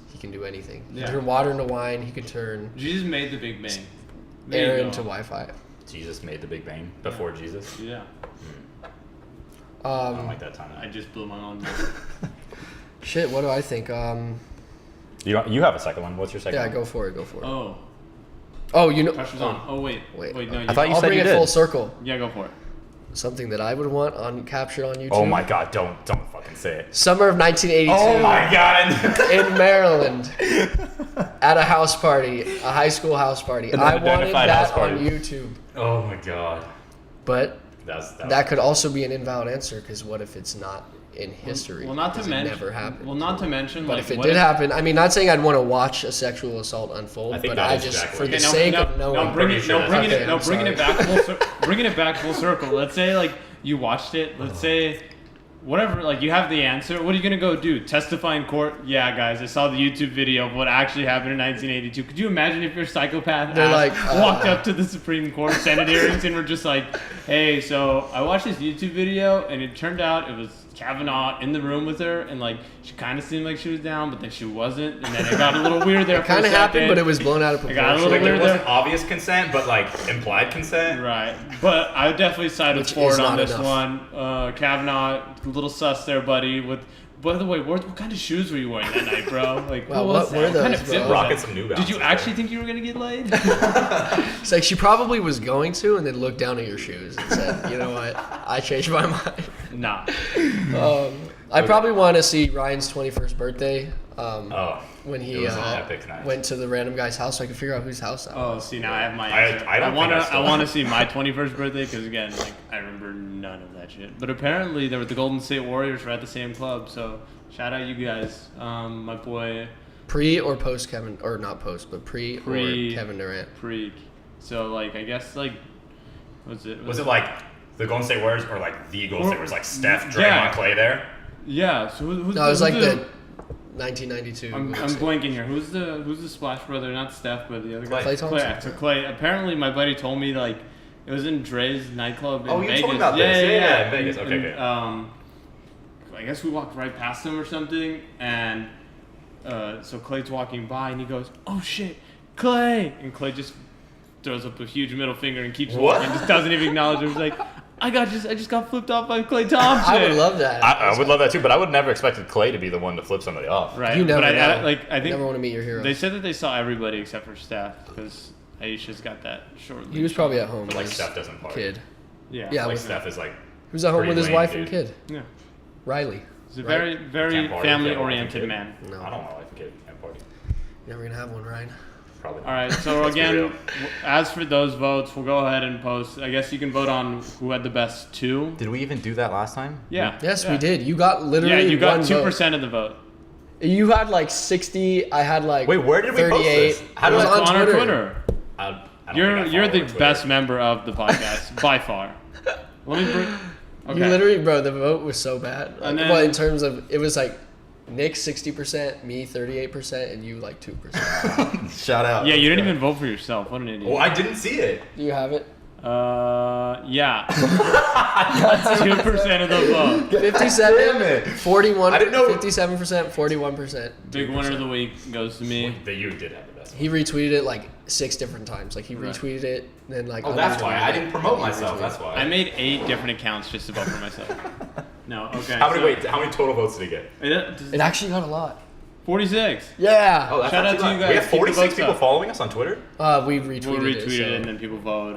He can do anything. He Yeah. can turn water into wine. He can turn Jesus made the Big Bang. There air you into go. Wi-Fi. Jesus made the Big Bang before Jesus. Yeah, I don't like that I time. just blew my own. Shit, what do I think? You have a second one. What's your second? Yeah, one? go for it. Go for it. Oh, Oh, you know. pressure's on. Oh wait, Wait. no. I thought you I'll said bring you it did. full circle. Yeah, go for it. Something that I would want captured on YouTube. Oh my God! Don't fucking say it. Summer of 1982. Oh my God! In Maryland, at a house party, a high school house party. An I wanted unidentified that house on party. YouTube, Oh my God! but That that could also be an invalid answer because what if it's not in history? Well, not to Because it mention. never happened. Well, not to mention. But like, if it what did happen, I mean, not saying I'd want to watch a sexual assault unfold, I think but that I is just, exactly for what the it is. sake of knowing. bringing pretty sure that's it, okay, no, I'm bringing it sorry. back bringing it back full circle. Let's say like you watched it. Let's say whatever, like, you have the answer. What are you going to go do? Testify in court? Yeah, guys, I saw the YouTube video of what actually happened in 1982. Could you imagine if your psychopath They're like, walked up to the Supreme Court Senate hearings and were just like, hey, so I watched this YouTube video, and it turned out it was Kavanaugh in the room with her, and, like, she kind of seemed like she was down, but then she wasn't, and then it got a little weird there. Kind of happened, but it was blown out of It got a proportion. little Like, there weird wasn't there. obvious consent, but like implied consent. Right, but I would definitely side with Which Ford is on not this enough. one. Kavanaugh, a little sus there, buddy. By the way, what kind of shoes were you wearing that night, bro? Like, Wow, what was what that? were What kind those, of fit bro? was Rocking that? some New Did Balances, you actually bro. think you were gonna get laid? It's like she probably was going to, and then looked down at your shoes and said, "You know what? I changed my mind." Nah. I probably want to see Ryan's 21st birthday. Oh, When it he was an epic night. went to the random guy's house, so I could figure out whose house that Oh, was. see, now I have my I- answer. I don't think I still want to have. see my 21st birthday because again, like, I remember none of that shit. But apparently, there were the Golden State Warriors were at the same club. So shout out you guys. My boy Pre or post Kevin, or not post, but pre Pre- or Kevin Durant. Freak. So like, I guess like, was it like the Golden State Warriors or like the Golden State Warriors, like Steph, Draymond, Yeah. Clay there? Yeah. So who's No, it was like who's the 1992. I'm Golden State. blanking here. Who's the Splash brother? Not Steph, but the other guy. Klay Thompson. Klay. So Klay. Apparently, my buddy told me like it was in Dre's nightclub in Oh, you Vegas. told me about this. Yeah, in Vegas. Okay, And, good. I guess we walked right past him or something, and so Clay's walking by, and he goes, "Oh shit, Clay!" And Clay just throws up a huge middle finger and keeps What? walking. Just doesn't even acknowledge him. He's like, I just got flipped off by Klay Thompson." I would love that. I would love that too, but I would never expected Clay to be the one to flip somebody off. Right. You never but know. I think never want to meet your hero. they said that they saw everybody except for Steph because Aisha's got that short. He was probably at home But with like his Steph doesn't party. kid. Yeah. Yeah, Like with- Steph is like He was at home Pretty with his lame, wife dude. and kid. Yeah. Riley. He's a Right? very, very Can't party, family-oriented can't man. No, I don't know if kid can't party. you're never gonna have one, Ryan. Probably not. All right. So Let's be again, real. as for those votes, we'll go ahead and post. I guess you can vote on who had the best two. Did we even do that last time? Yeah. Yes, yeah. we did. You got literally Yeah, you got one 2% of the vote. vote. You had like 60. I had like Wait, where did we post 38. this? How It do was I- It's on our Twitter. Twitter. I don't You're think I you're follow the her Twitter. best member of the podcast by far. Let me bring. Okay. You literally, bro, the vote was so bad. Like, And then- well, in terms of, it was like Nick 60%, me 38%, and you like 2%. Shout out. Yeah, you didn't even vote for yourself. What an idiot. Oh, I didn't see it. Do you have it? Yeah. 2% of the vote. 57, Damn it. 41, I didn't know- 57%, 41%. Big winner of the week goes to me. That you did have the best. He retweeted it like 6 different times. Like he Right. retweeted it, and then like. Oh, that's why unretweeted I it, didn't promote and he myself. retweeted That's it. why. I made 8 different accounts just to vote for myself. No, okay. How many? so- Wait, how many total votes did he get? It actually got a lot. 46. Yeah. Oh, that's Shout not out too to you bad. guys. We have Keep the 46 votes people up. following us on Twitter. We retweeted, We'll retweet it. it So and then people vote.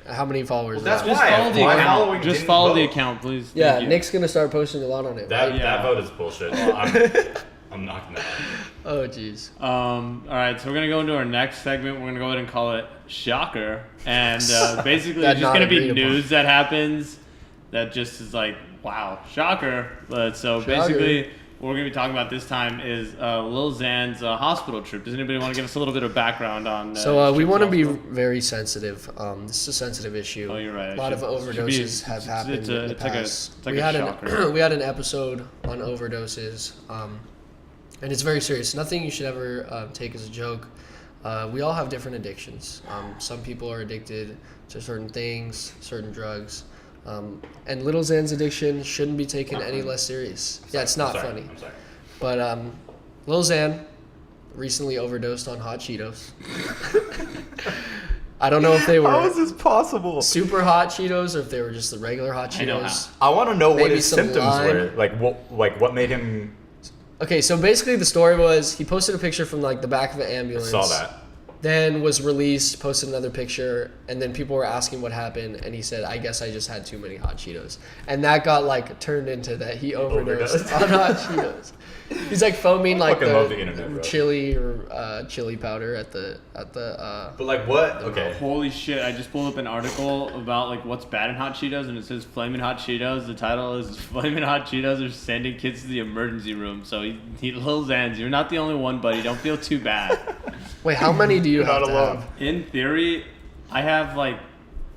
how many followers? Well, is that's that? Just why follow the my account. following Just didn't follow the vote. account, please. Yeah, Thank you. Nick's gonna start posting a lot on it. That right? that vote is bullshit. I'm not gonna. Oh, jeez. All right, so we're gonna go into our next segment. We're gonna go ahead and call it Shocker, and basically That it's just not gonna be agreed upon. news that happens that just is like, wow, shocker. So Shocker. basically, what we're gonna be talking about this time is Lil Xan's hospital trip. Does anybody want to give us a little bit of background on? So his we trip want to be hospital? very sensitive. This is a sensitive issue. Oh, you're right. A lot of Should be- overdoses have happened in the it's like a- past. it's like we a had shocker. we had an episode on overdoses, and it's very serious. Nothing you should ever take as a joke. We all have different addictions. Some people are addicted to certain things, certain drugs. And Little Xan's addiction shouldn't be taken any less serious. Yeah, it's not I'm sorry. funny. I'm sorry. But Lil Xan recently overdosed on hot Cheetos. I don't know if they How were is this possible? super hot Cheetos or if they were just the regular hot I know Cheetos. I want to know what Maybe his some symptoms lime. were. What made him Okay, so basically the story was he posted a picture from like the back of an ambulance. saw that? Then was released, posted another picture, and then people were asking what happened, and he said, "I guess I just had too many hot Cheetos," and that got like turned into that he overdosed on hot Cheetos. He's like foaming like fucking love the internet, bro. chili or chili powder at the. But like what? Okay. Holy shit! I just pulled up an article about like what's bad in hot Cheetos, and it says "Flamin' Hot Cheetos." The title is "Flamin' Hot Cheetos are sending kids to the emergency room." So he Lil Xan's, you're not the only one, buddy. Don't feel too bad. Wait, how many do you You're have not to alone. have? In theory, I have like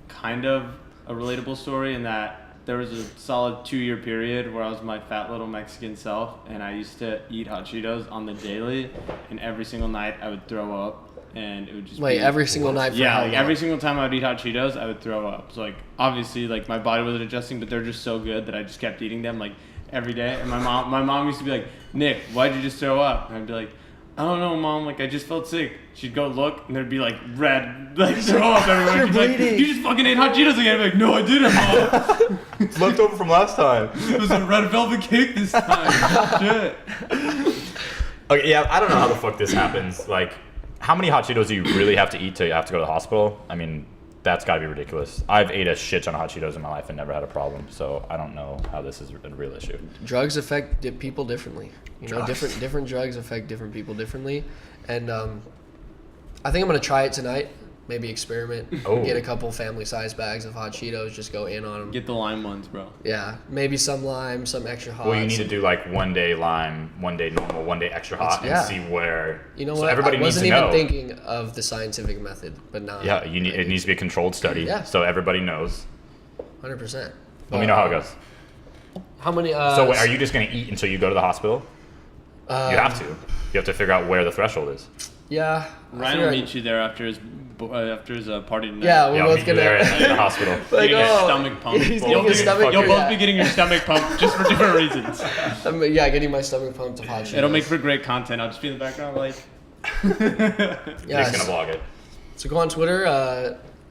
kind of a relatable story in that there was a solid 2-year period where I was my fat little Mexican self, and I used to eat hot Cheetos on the daily, and every single night I would throw up, and it would just Wait, be, every single night for yeah, how like long? every single time I would eat hot Cheetos, I would throw up. So like obviously like my body wasn't adjusting, but they're just so good that I just kept eating them like every day. And my mom used to be like, Nick, why'd you just throw up? And I'd be like, I don't know, Mom. Like I just felt sick. She'd go look, and there'd be like red, like throw up everywhere. You're She'd be like, bleeding. you just fucking ate hot Cheetos again. I'd be like, no, I didn't, Mom. It's left over from last time. It was a red velvet cake this time. Shit. Okay, yeah, I don't know how the fuck this happens. Like, how many hot Cheetos do you really have to eat till you have to go to the hospital? I mean, that's gotta be ridiculous. I've ate a shit ton of hot Cheetos in my life and never had a problem, so I don't know how this is a real issue. Drugs affect people differently. You know, Drugs. different drugs affect different people differently, and I think I'm gonna try it tonight. Maybe experiment. Oh. Get a couple family-sized bags of hot Cheetos. Just go in on them. Get the lime ones, bro. Yeah, maybe some lime, some extra hot. Well, you need to some- do like 1 day lime, 1 day normal, 1 day extra hot, Yeah. and see where. You know so what? Everybody I needs wasn't to even know. thinking of the scientific method, but now. Yeah, it needs to be a controlled study, Yeah. so everybody knows. 100%. Let me know how it goes. How many? So wait, are you just gonna eat until you go to the hospital? You have to. You have to figure out where the threshold is. Yeah. I Ryan figure will I- meet you there after his party tonight. Yeah, we're Yeah, I'll both meet you gonna. there in the hospital. Like, Getting your oh, stomach pumped. he's You'll getting his be- stomach. You'll both yeah. be getting your stomach pumped just for different reasons. Yeah, getting my stomach pumped of hot Cheetos. It'll make for great content. I'll just be in the background like. Yeah, He's gonna vlog it. So go on Twitter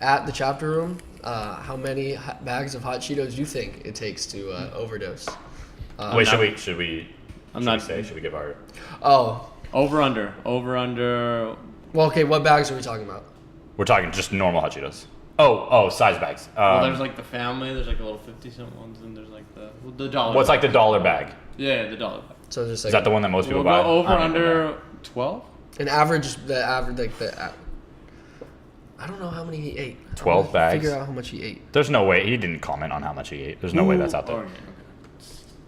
at the chapter room. How many bags of hot Cheetos do you think it takes to overdose? Wait, not- should we? I'm should not- we say? Should we give our? Oh, Over under. well, okay. What bags are we talking about? We're talking just normal hot Cheetos. Oh, size bags. Well, there's like the family. There's like a little 50-cent ones, and there's like the dollar. what's like the dollar bag? Yeah, the dollar. Bag. So just Is like that the one that most people We'll buy? go over I don't even know. under 12. an average. The average like the. I don't know how many he ate. 12 I'm gonna bags? Figure out how much he ate. There's no way he didn't comment on how much he ate. There's no way that's out there. Okay.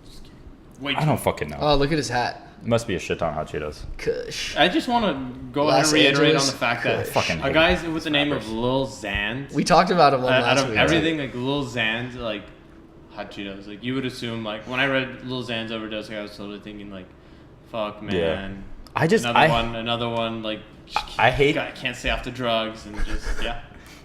Just kidding. Wait. I don't fucking know. Oh, look at his hat. It must be a shit ton of hot Cheetos. Kush. I just want to go ahead Los and reiterate Angeles. on the fact I that fucking a hate guy's with the name of rappers. Lil Xans. We talked about him on out last of week. everything, like Lil Xans, like hot Cheetos. Like you would assume, like when I read Lil Xans overdose, like, I was totally thinking, like, fuck, man. Yeah. I just another one, like I hate- guy can't stay off the drugs and just yeah.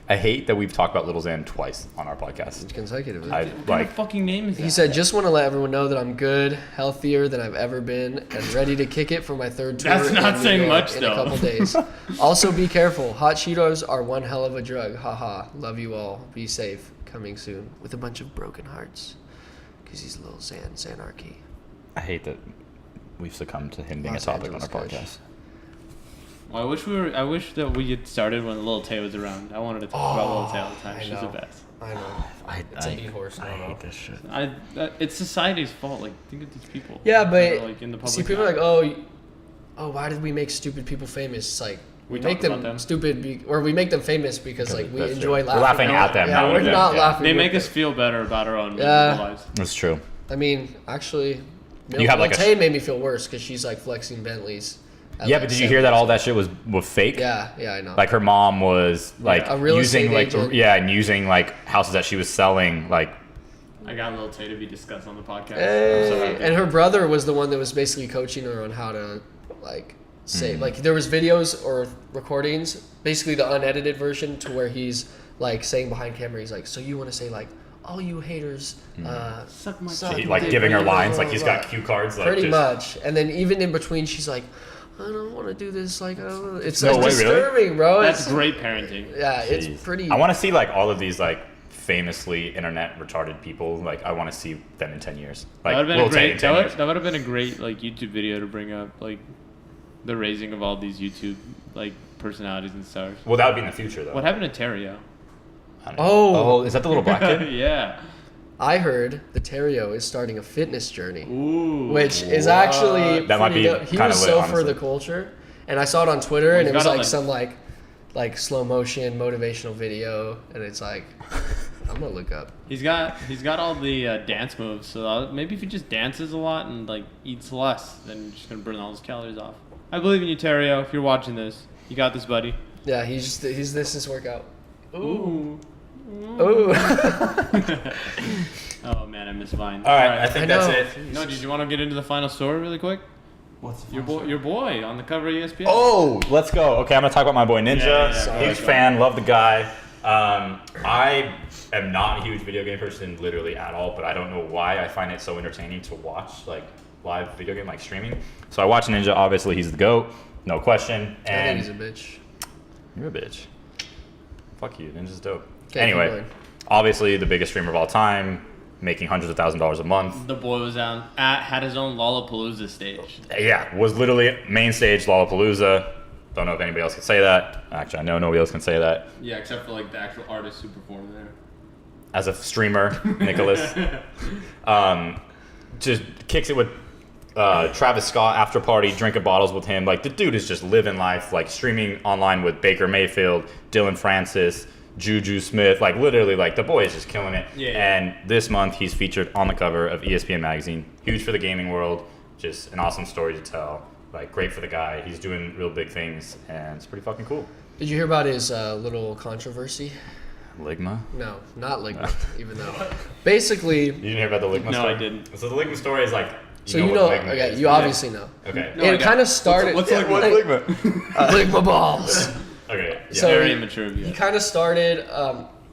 I hate that we've talked about Little Xan twice on our podcast. Consecutively. I What kind like of fucking name is that? He said, "Just want to let everyone know that I'm good, healthier than I've ever been, and ready to kick it for my third tour That's not in New saying York much, in though. a couple days. Also, be careful. Hot Cheetos are one hell of a drug. Haha. Love you all. Be safe. Coming soon with a bunch of broken hearts, because he's Lil Xanarchy. I hate that we've succumbed to him being Los a topic Angeles on our Kush. podcast. Well, I wish that we had started when Lil Tay was around. I wanted to talk about Lil Tay all the time. I She's know. the best. I know. It's a horse. I hate this shit. It's society's fault. Like, think of these people. Yeah, that but are, like in the public see, people eye. are like, oh, why did we make stupid people famous? It's like we make talked them, about them. stupid, or we make them famous because like we That's enjoy true. laughing. We're laughing at them, Yeah, not we're with them. not Yeah. laughing. They with make them. us feel better about our own Yeah. lives. That's true. I mean, actually, You have, like, Lil a- Tay made me feel worse because she's like flexing Bentleys. at, Yeah, like, but did you hear that 70. all that shit was fake? Yeah, I know. Like her mom was like A real using estate like agent. and using like houses that she was selling like I got Lil Tay to be discussed on the podcast. Hey. I'm so happy. And her brother was the one that was basically coaching her on how to like say Hmm. like there was videos or recordings, basically the unedited version to where he's like saying behind camera, he's like, so you want to say like all you haters Suck my suck dick. my like dick, giving her blah, blah, lines blah, like he's blah, got blah. cue cards like Pretty just, much. And then even in between she's like, I don't want to do this, like it's No like way, really? disturbing, bro. That's It's- great parenting. Yeah, it's Jeez. pretty. I want to see like all of these like famously internet retarded people. Like I want to see them in 10 years. Like That would have Lil been a Tay in great. 10 years. That would have been a great like YouTube video to bring up like the raising of all these YouTube like personalities and stars. Well, that would be in the future though. What happened to Terrio? I don't know. Oh. is that the little black kid? Yeah. I heard the Terrio is starting a fitness journey. Ooh. Which is actually That might pretty be dope. He kinda was lit, so for honestly. the culture, and I saw it on Twitter, Well, and he's it was got all like the- some like slow motion motivational video, and it's like I'm gonna look up. He's got all the dance moves. So maybe if he just dances a lot and like eats less, then you're just gonna burn all those calories off. I believe in you, Terrio. If you're watching this, you got this, buddy. Yeah, he's this workout. Ooh. Oh. Oh man, I miss Vine. All right, I think I that's know. it. No, did you want to get into the final story really quick? What's the Your boy on the cover of ESPN. Oh, let's go. Okay, I'm gonna talk about my boy Ninja. Yeah, Huge fan, love the guy. I am not a huge video game person, literally at all, but I don't know why I find it so entertaining to watch like live video game, like streaming. So I watch Ninja. Obviously, he's the GOAT, no question. I And think he's a bitch. you're a bitch. Fuck you, Ninja's dope. Okay, keep Anyway, going. obviously the biggest streamer of all time, making hundreds of $1,000s a month. The boy was had his own Lollapalooza stage. Yeah, was literally main stage Lollapalooza. Don't know if anybody else can say that. Actually, I know nobody else can say that. Yeah, except for like the actual artists who performed there. As a streamer, Nicholas, just kicks it with Travis Scott after party, drinking bottles with him. Like the dude is just living life, like streaming online with Baker Mayfield, Dylan Francis, Juju Smith. Like literally, like the boy is just killing it. Yeah. And this month he's featured on the cover of ESPN magazine. Huge for the gaming world. Just an awesome story to tell. Like great for the guy. He's doing real big things, and it's pretty fucking cool. Did you hear about his little controversy? Ligma? No, not Ligma, even though. Basically, You didn't hear about the Ligma No, story? I didn't. So the Ligma story is like. so what Ligma okay, is, you right? obviously know. Okay. No, I It got kind it. of started. What's yeah, Ligma? Ligma balls. Okay. Yeah. So Very he- immature of you. He kind of started.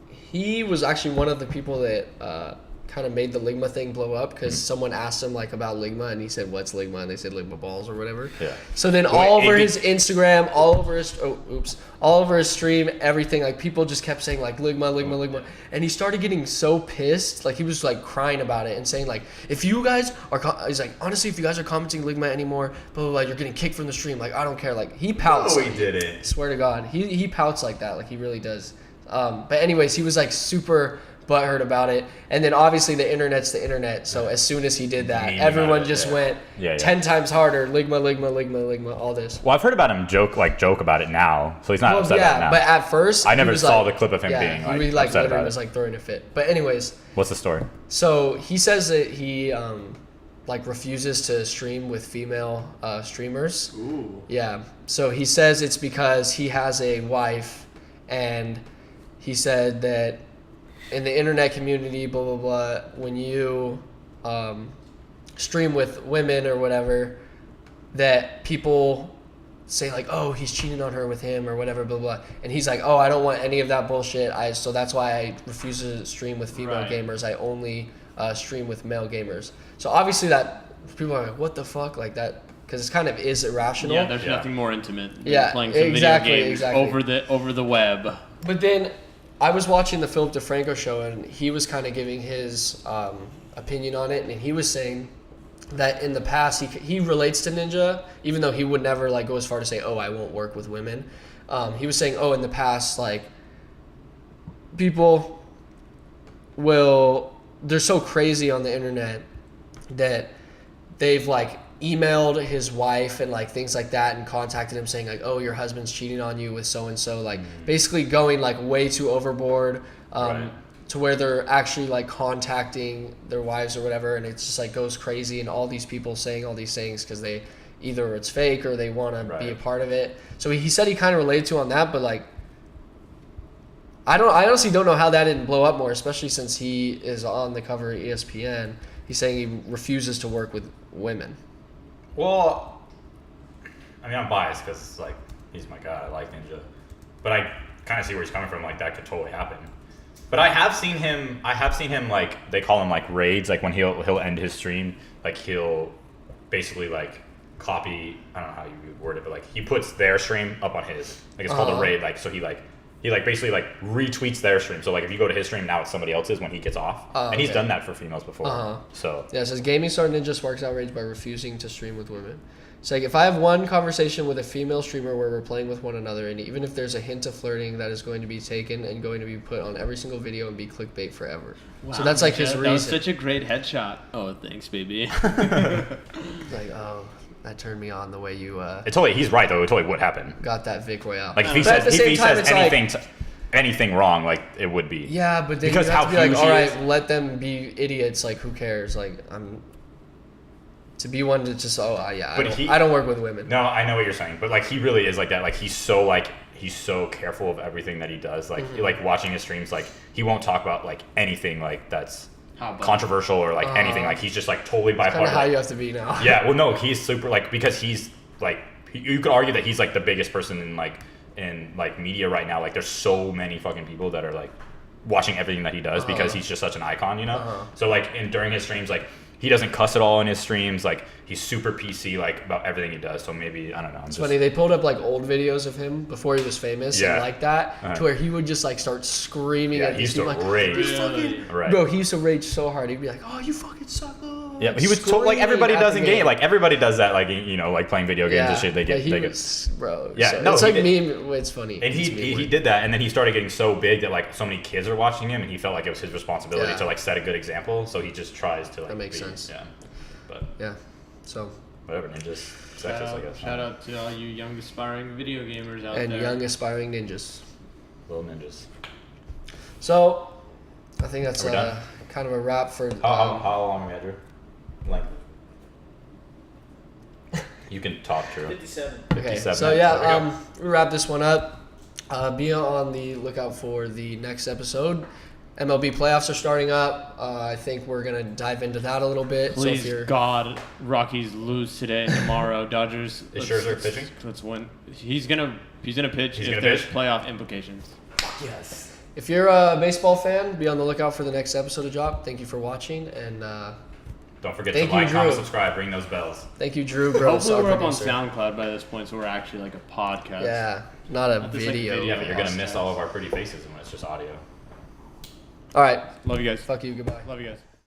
He was actually one of the people that kind of made the Ligma thing blow up because someone asked him like about Ligma and he said, "What's Ligma?" and they said Ligma balls or whatever. Yeah. So then Wait, all over AB his Instagram, all over his all over his stream, everything, like people just kept saying like Ligma, and he started getting so pissed, like he was like crying about it and saying like, if you guys are, he's like, honestly, if you guys are commenting Ligma anymore, blah blah blah, you're getting kicked from the stream. Like I don't care. Like he pouts. No, he didn't. Swear to God, he pouts like that, like he really does. But anyways, he was like super butthurt about it, and then obviously the internet's the internet. So as soon as he did that, Meme everyone about it, just yeah. went Yeah. 10 times harder. Ligma, all this. Well, I've heard about him joke about it now, so he's not upset about it now. but at first I he never was saw like- the clip of him being, like, he upset literally about it. was like throwing a fit. But anyways, What's the story? so he says that he like refuses to stream with female streamers. Ooh. Yeah. So he says it's because he has a wife, and he said that in the internet community, blah blah blah, when you stream with women or whatever, that people say like, oh, he's cheating on her with him or whatever, blah blah. And he's like, oh, I don't want any of that bullshit. So that's why I refuse to stream with female Right. gamers. I only stream with male gamers. So obviously that people are like, what the fuck, like that, because it kind of is irrational. Yeah, there's Yeah. nothing more intimate than Yeah, playing some exactly, video games exactly. over the web. But then I was watching the Philip DeFranco show, and he was kind of giving his opinion on it, and he was saying that in the past he relates to Ninja, even though he would never like go as far to say, oh, I won't work with women. He was saying, oh, in the past, like people they're so crazy on the internet that they've like emailed his wife and like things like that and contacted him saying like, oh, your husband's cheating on you with so and so, like basically going like way too overboard, Right. to where they're actually like contacting their wives or whatever, and it's just like goes crazy, and all these people saying all these things because they either it's fake or they want to be a Right. part of it. So he said he kind of related to on that, but like I honestly don't know how that didn't blow up more, especially since he is on the cover of ESPN. He's saying he refuses to work with women. Well, I mean, I'm biased because like he's my guy. I like Ninja, but I kind of see where he's coming from. Like that could totally happen. But I have seen him. Like they call him like raids. Like when he'll end his stream, like he'll basically like copy. I don't know how you would word it, but like he puts their stream up on his. Like it's called a raid. Like so he basically like retweets their stream. So like if you go to his stream now, it's somebody else's when he gets off. And he's okay. done that for females before. So Yeah, it says gaming star Ninja sparks outrage by refusing to stream with women. It's like, if I have one conversation with a female streamer where we're playing with one another, and even if there's a hint of flirting, that is going to be taken and going to be put on every single video and be clickbate forever. Wow, So that's like his Ninja, reason. That was such a great headshot. Oh, thanks, baby. Like, oh, that turned me on the way you he's right though. It totally would happen. got that Vic Royale. Like if he But at says the same time, it's like- anything wrong, like it would be. yeah, but then Because you have how to be like, huge all he right, is. let them be idiots. Like, who cares? Like, to be one to just But I don't work with women. No, I know what you're saying, but like he really is like that. Like he's so careful of everything that he does. Like like watching his streams, like he won't talk about like anything like that's controversial or like anything. Like he's just like totally bipartisan. Kind of how you have to be now. Yeah, well, no, he's super like because he's like you could argue that he's like the biggest person in like media right now. Like there's so many fucking people that are like watching everything that he does because he's just such an icon, you know. So like during his streams, like he doesn't cuss at all in his streams. Like he's super PC like about everything he does. So maybe I don't know. It's funny, they pulled up like old videos of him before he was famous and like that to where he would just like start screaming at he these used to people rage. like, bro, he used to rage so hard. He'd be like, "Oh, you fucking suck." Yeah, but he was like everybody does in game. Like everybody does that. Like you know, like playing video games and shit. They get bro. Yeah, so, no, it's like meme. It's funny. And he did that, and then he started getting so big that like so many kids are watching him, and he felt like it was his responsibility to like set a good example. So he just tries to like. That makes sense. Yeah, but so whatever, ninjas, sexist, I guess. Shout out to all you young aspiring video gamers out and there. young aspiring ninjas. Little ninjas. So, I think that's kind of a wrap for. How long are we at, Drew? Length. You can talk, Drew. 57. Okay, 57 so minutes. we wrap this one up. Be on the lookout for the next episode. MLB playoffs are starting up. I think we're gonna dive into that a little bit. Please, so if you're, God, Rockies lose today and tomorrow. Dodgers. Is Scherzer pitching? Let's win. He's gonna pitch He's if gonna there's pitch? playoff implications. yes. If you're a baseball fan, be on the lookout for the next episode to drop. Thank you for watching, and Don't forget Thank to you, like, comment, Drew. subscribe, ring those bells. thank you, Drew, bro. Hopefully we're up on producer. SoundCloud by this point, so we're actually like a podcast. Yeah, not a Not just like video. video. Yeah, but you're gonna miss all of our pretty faces when it's just audio. All right. Love you guys. Fuck you. Goodbye. Love you guys.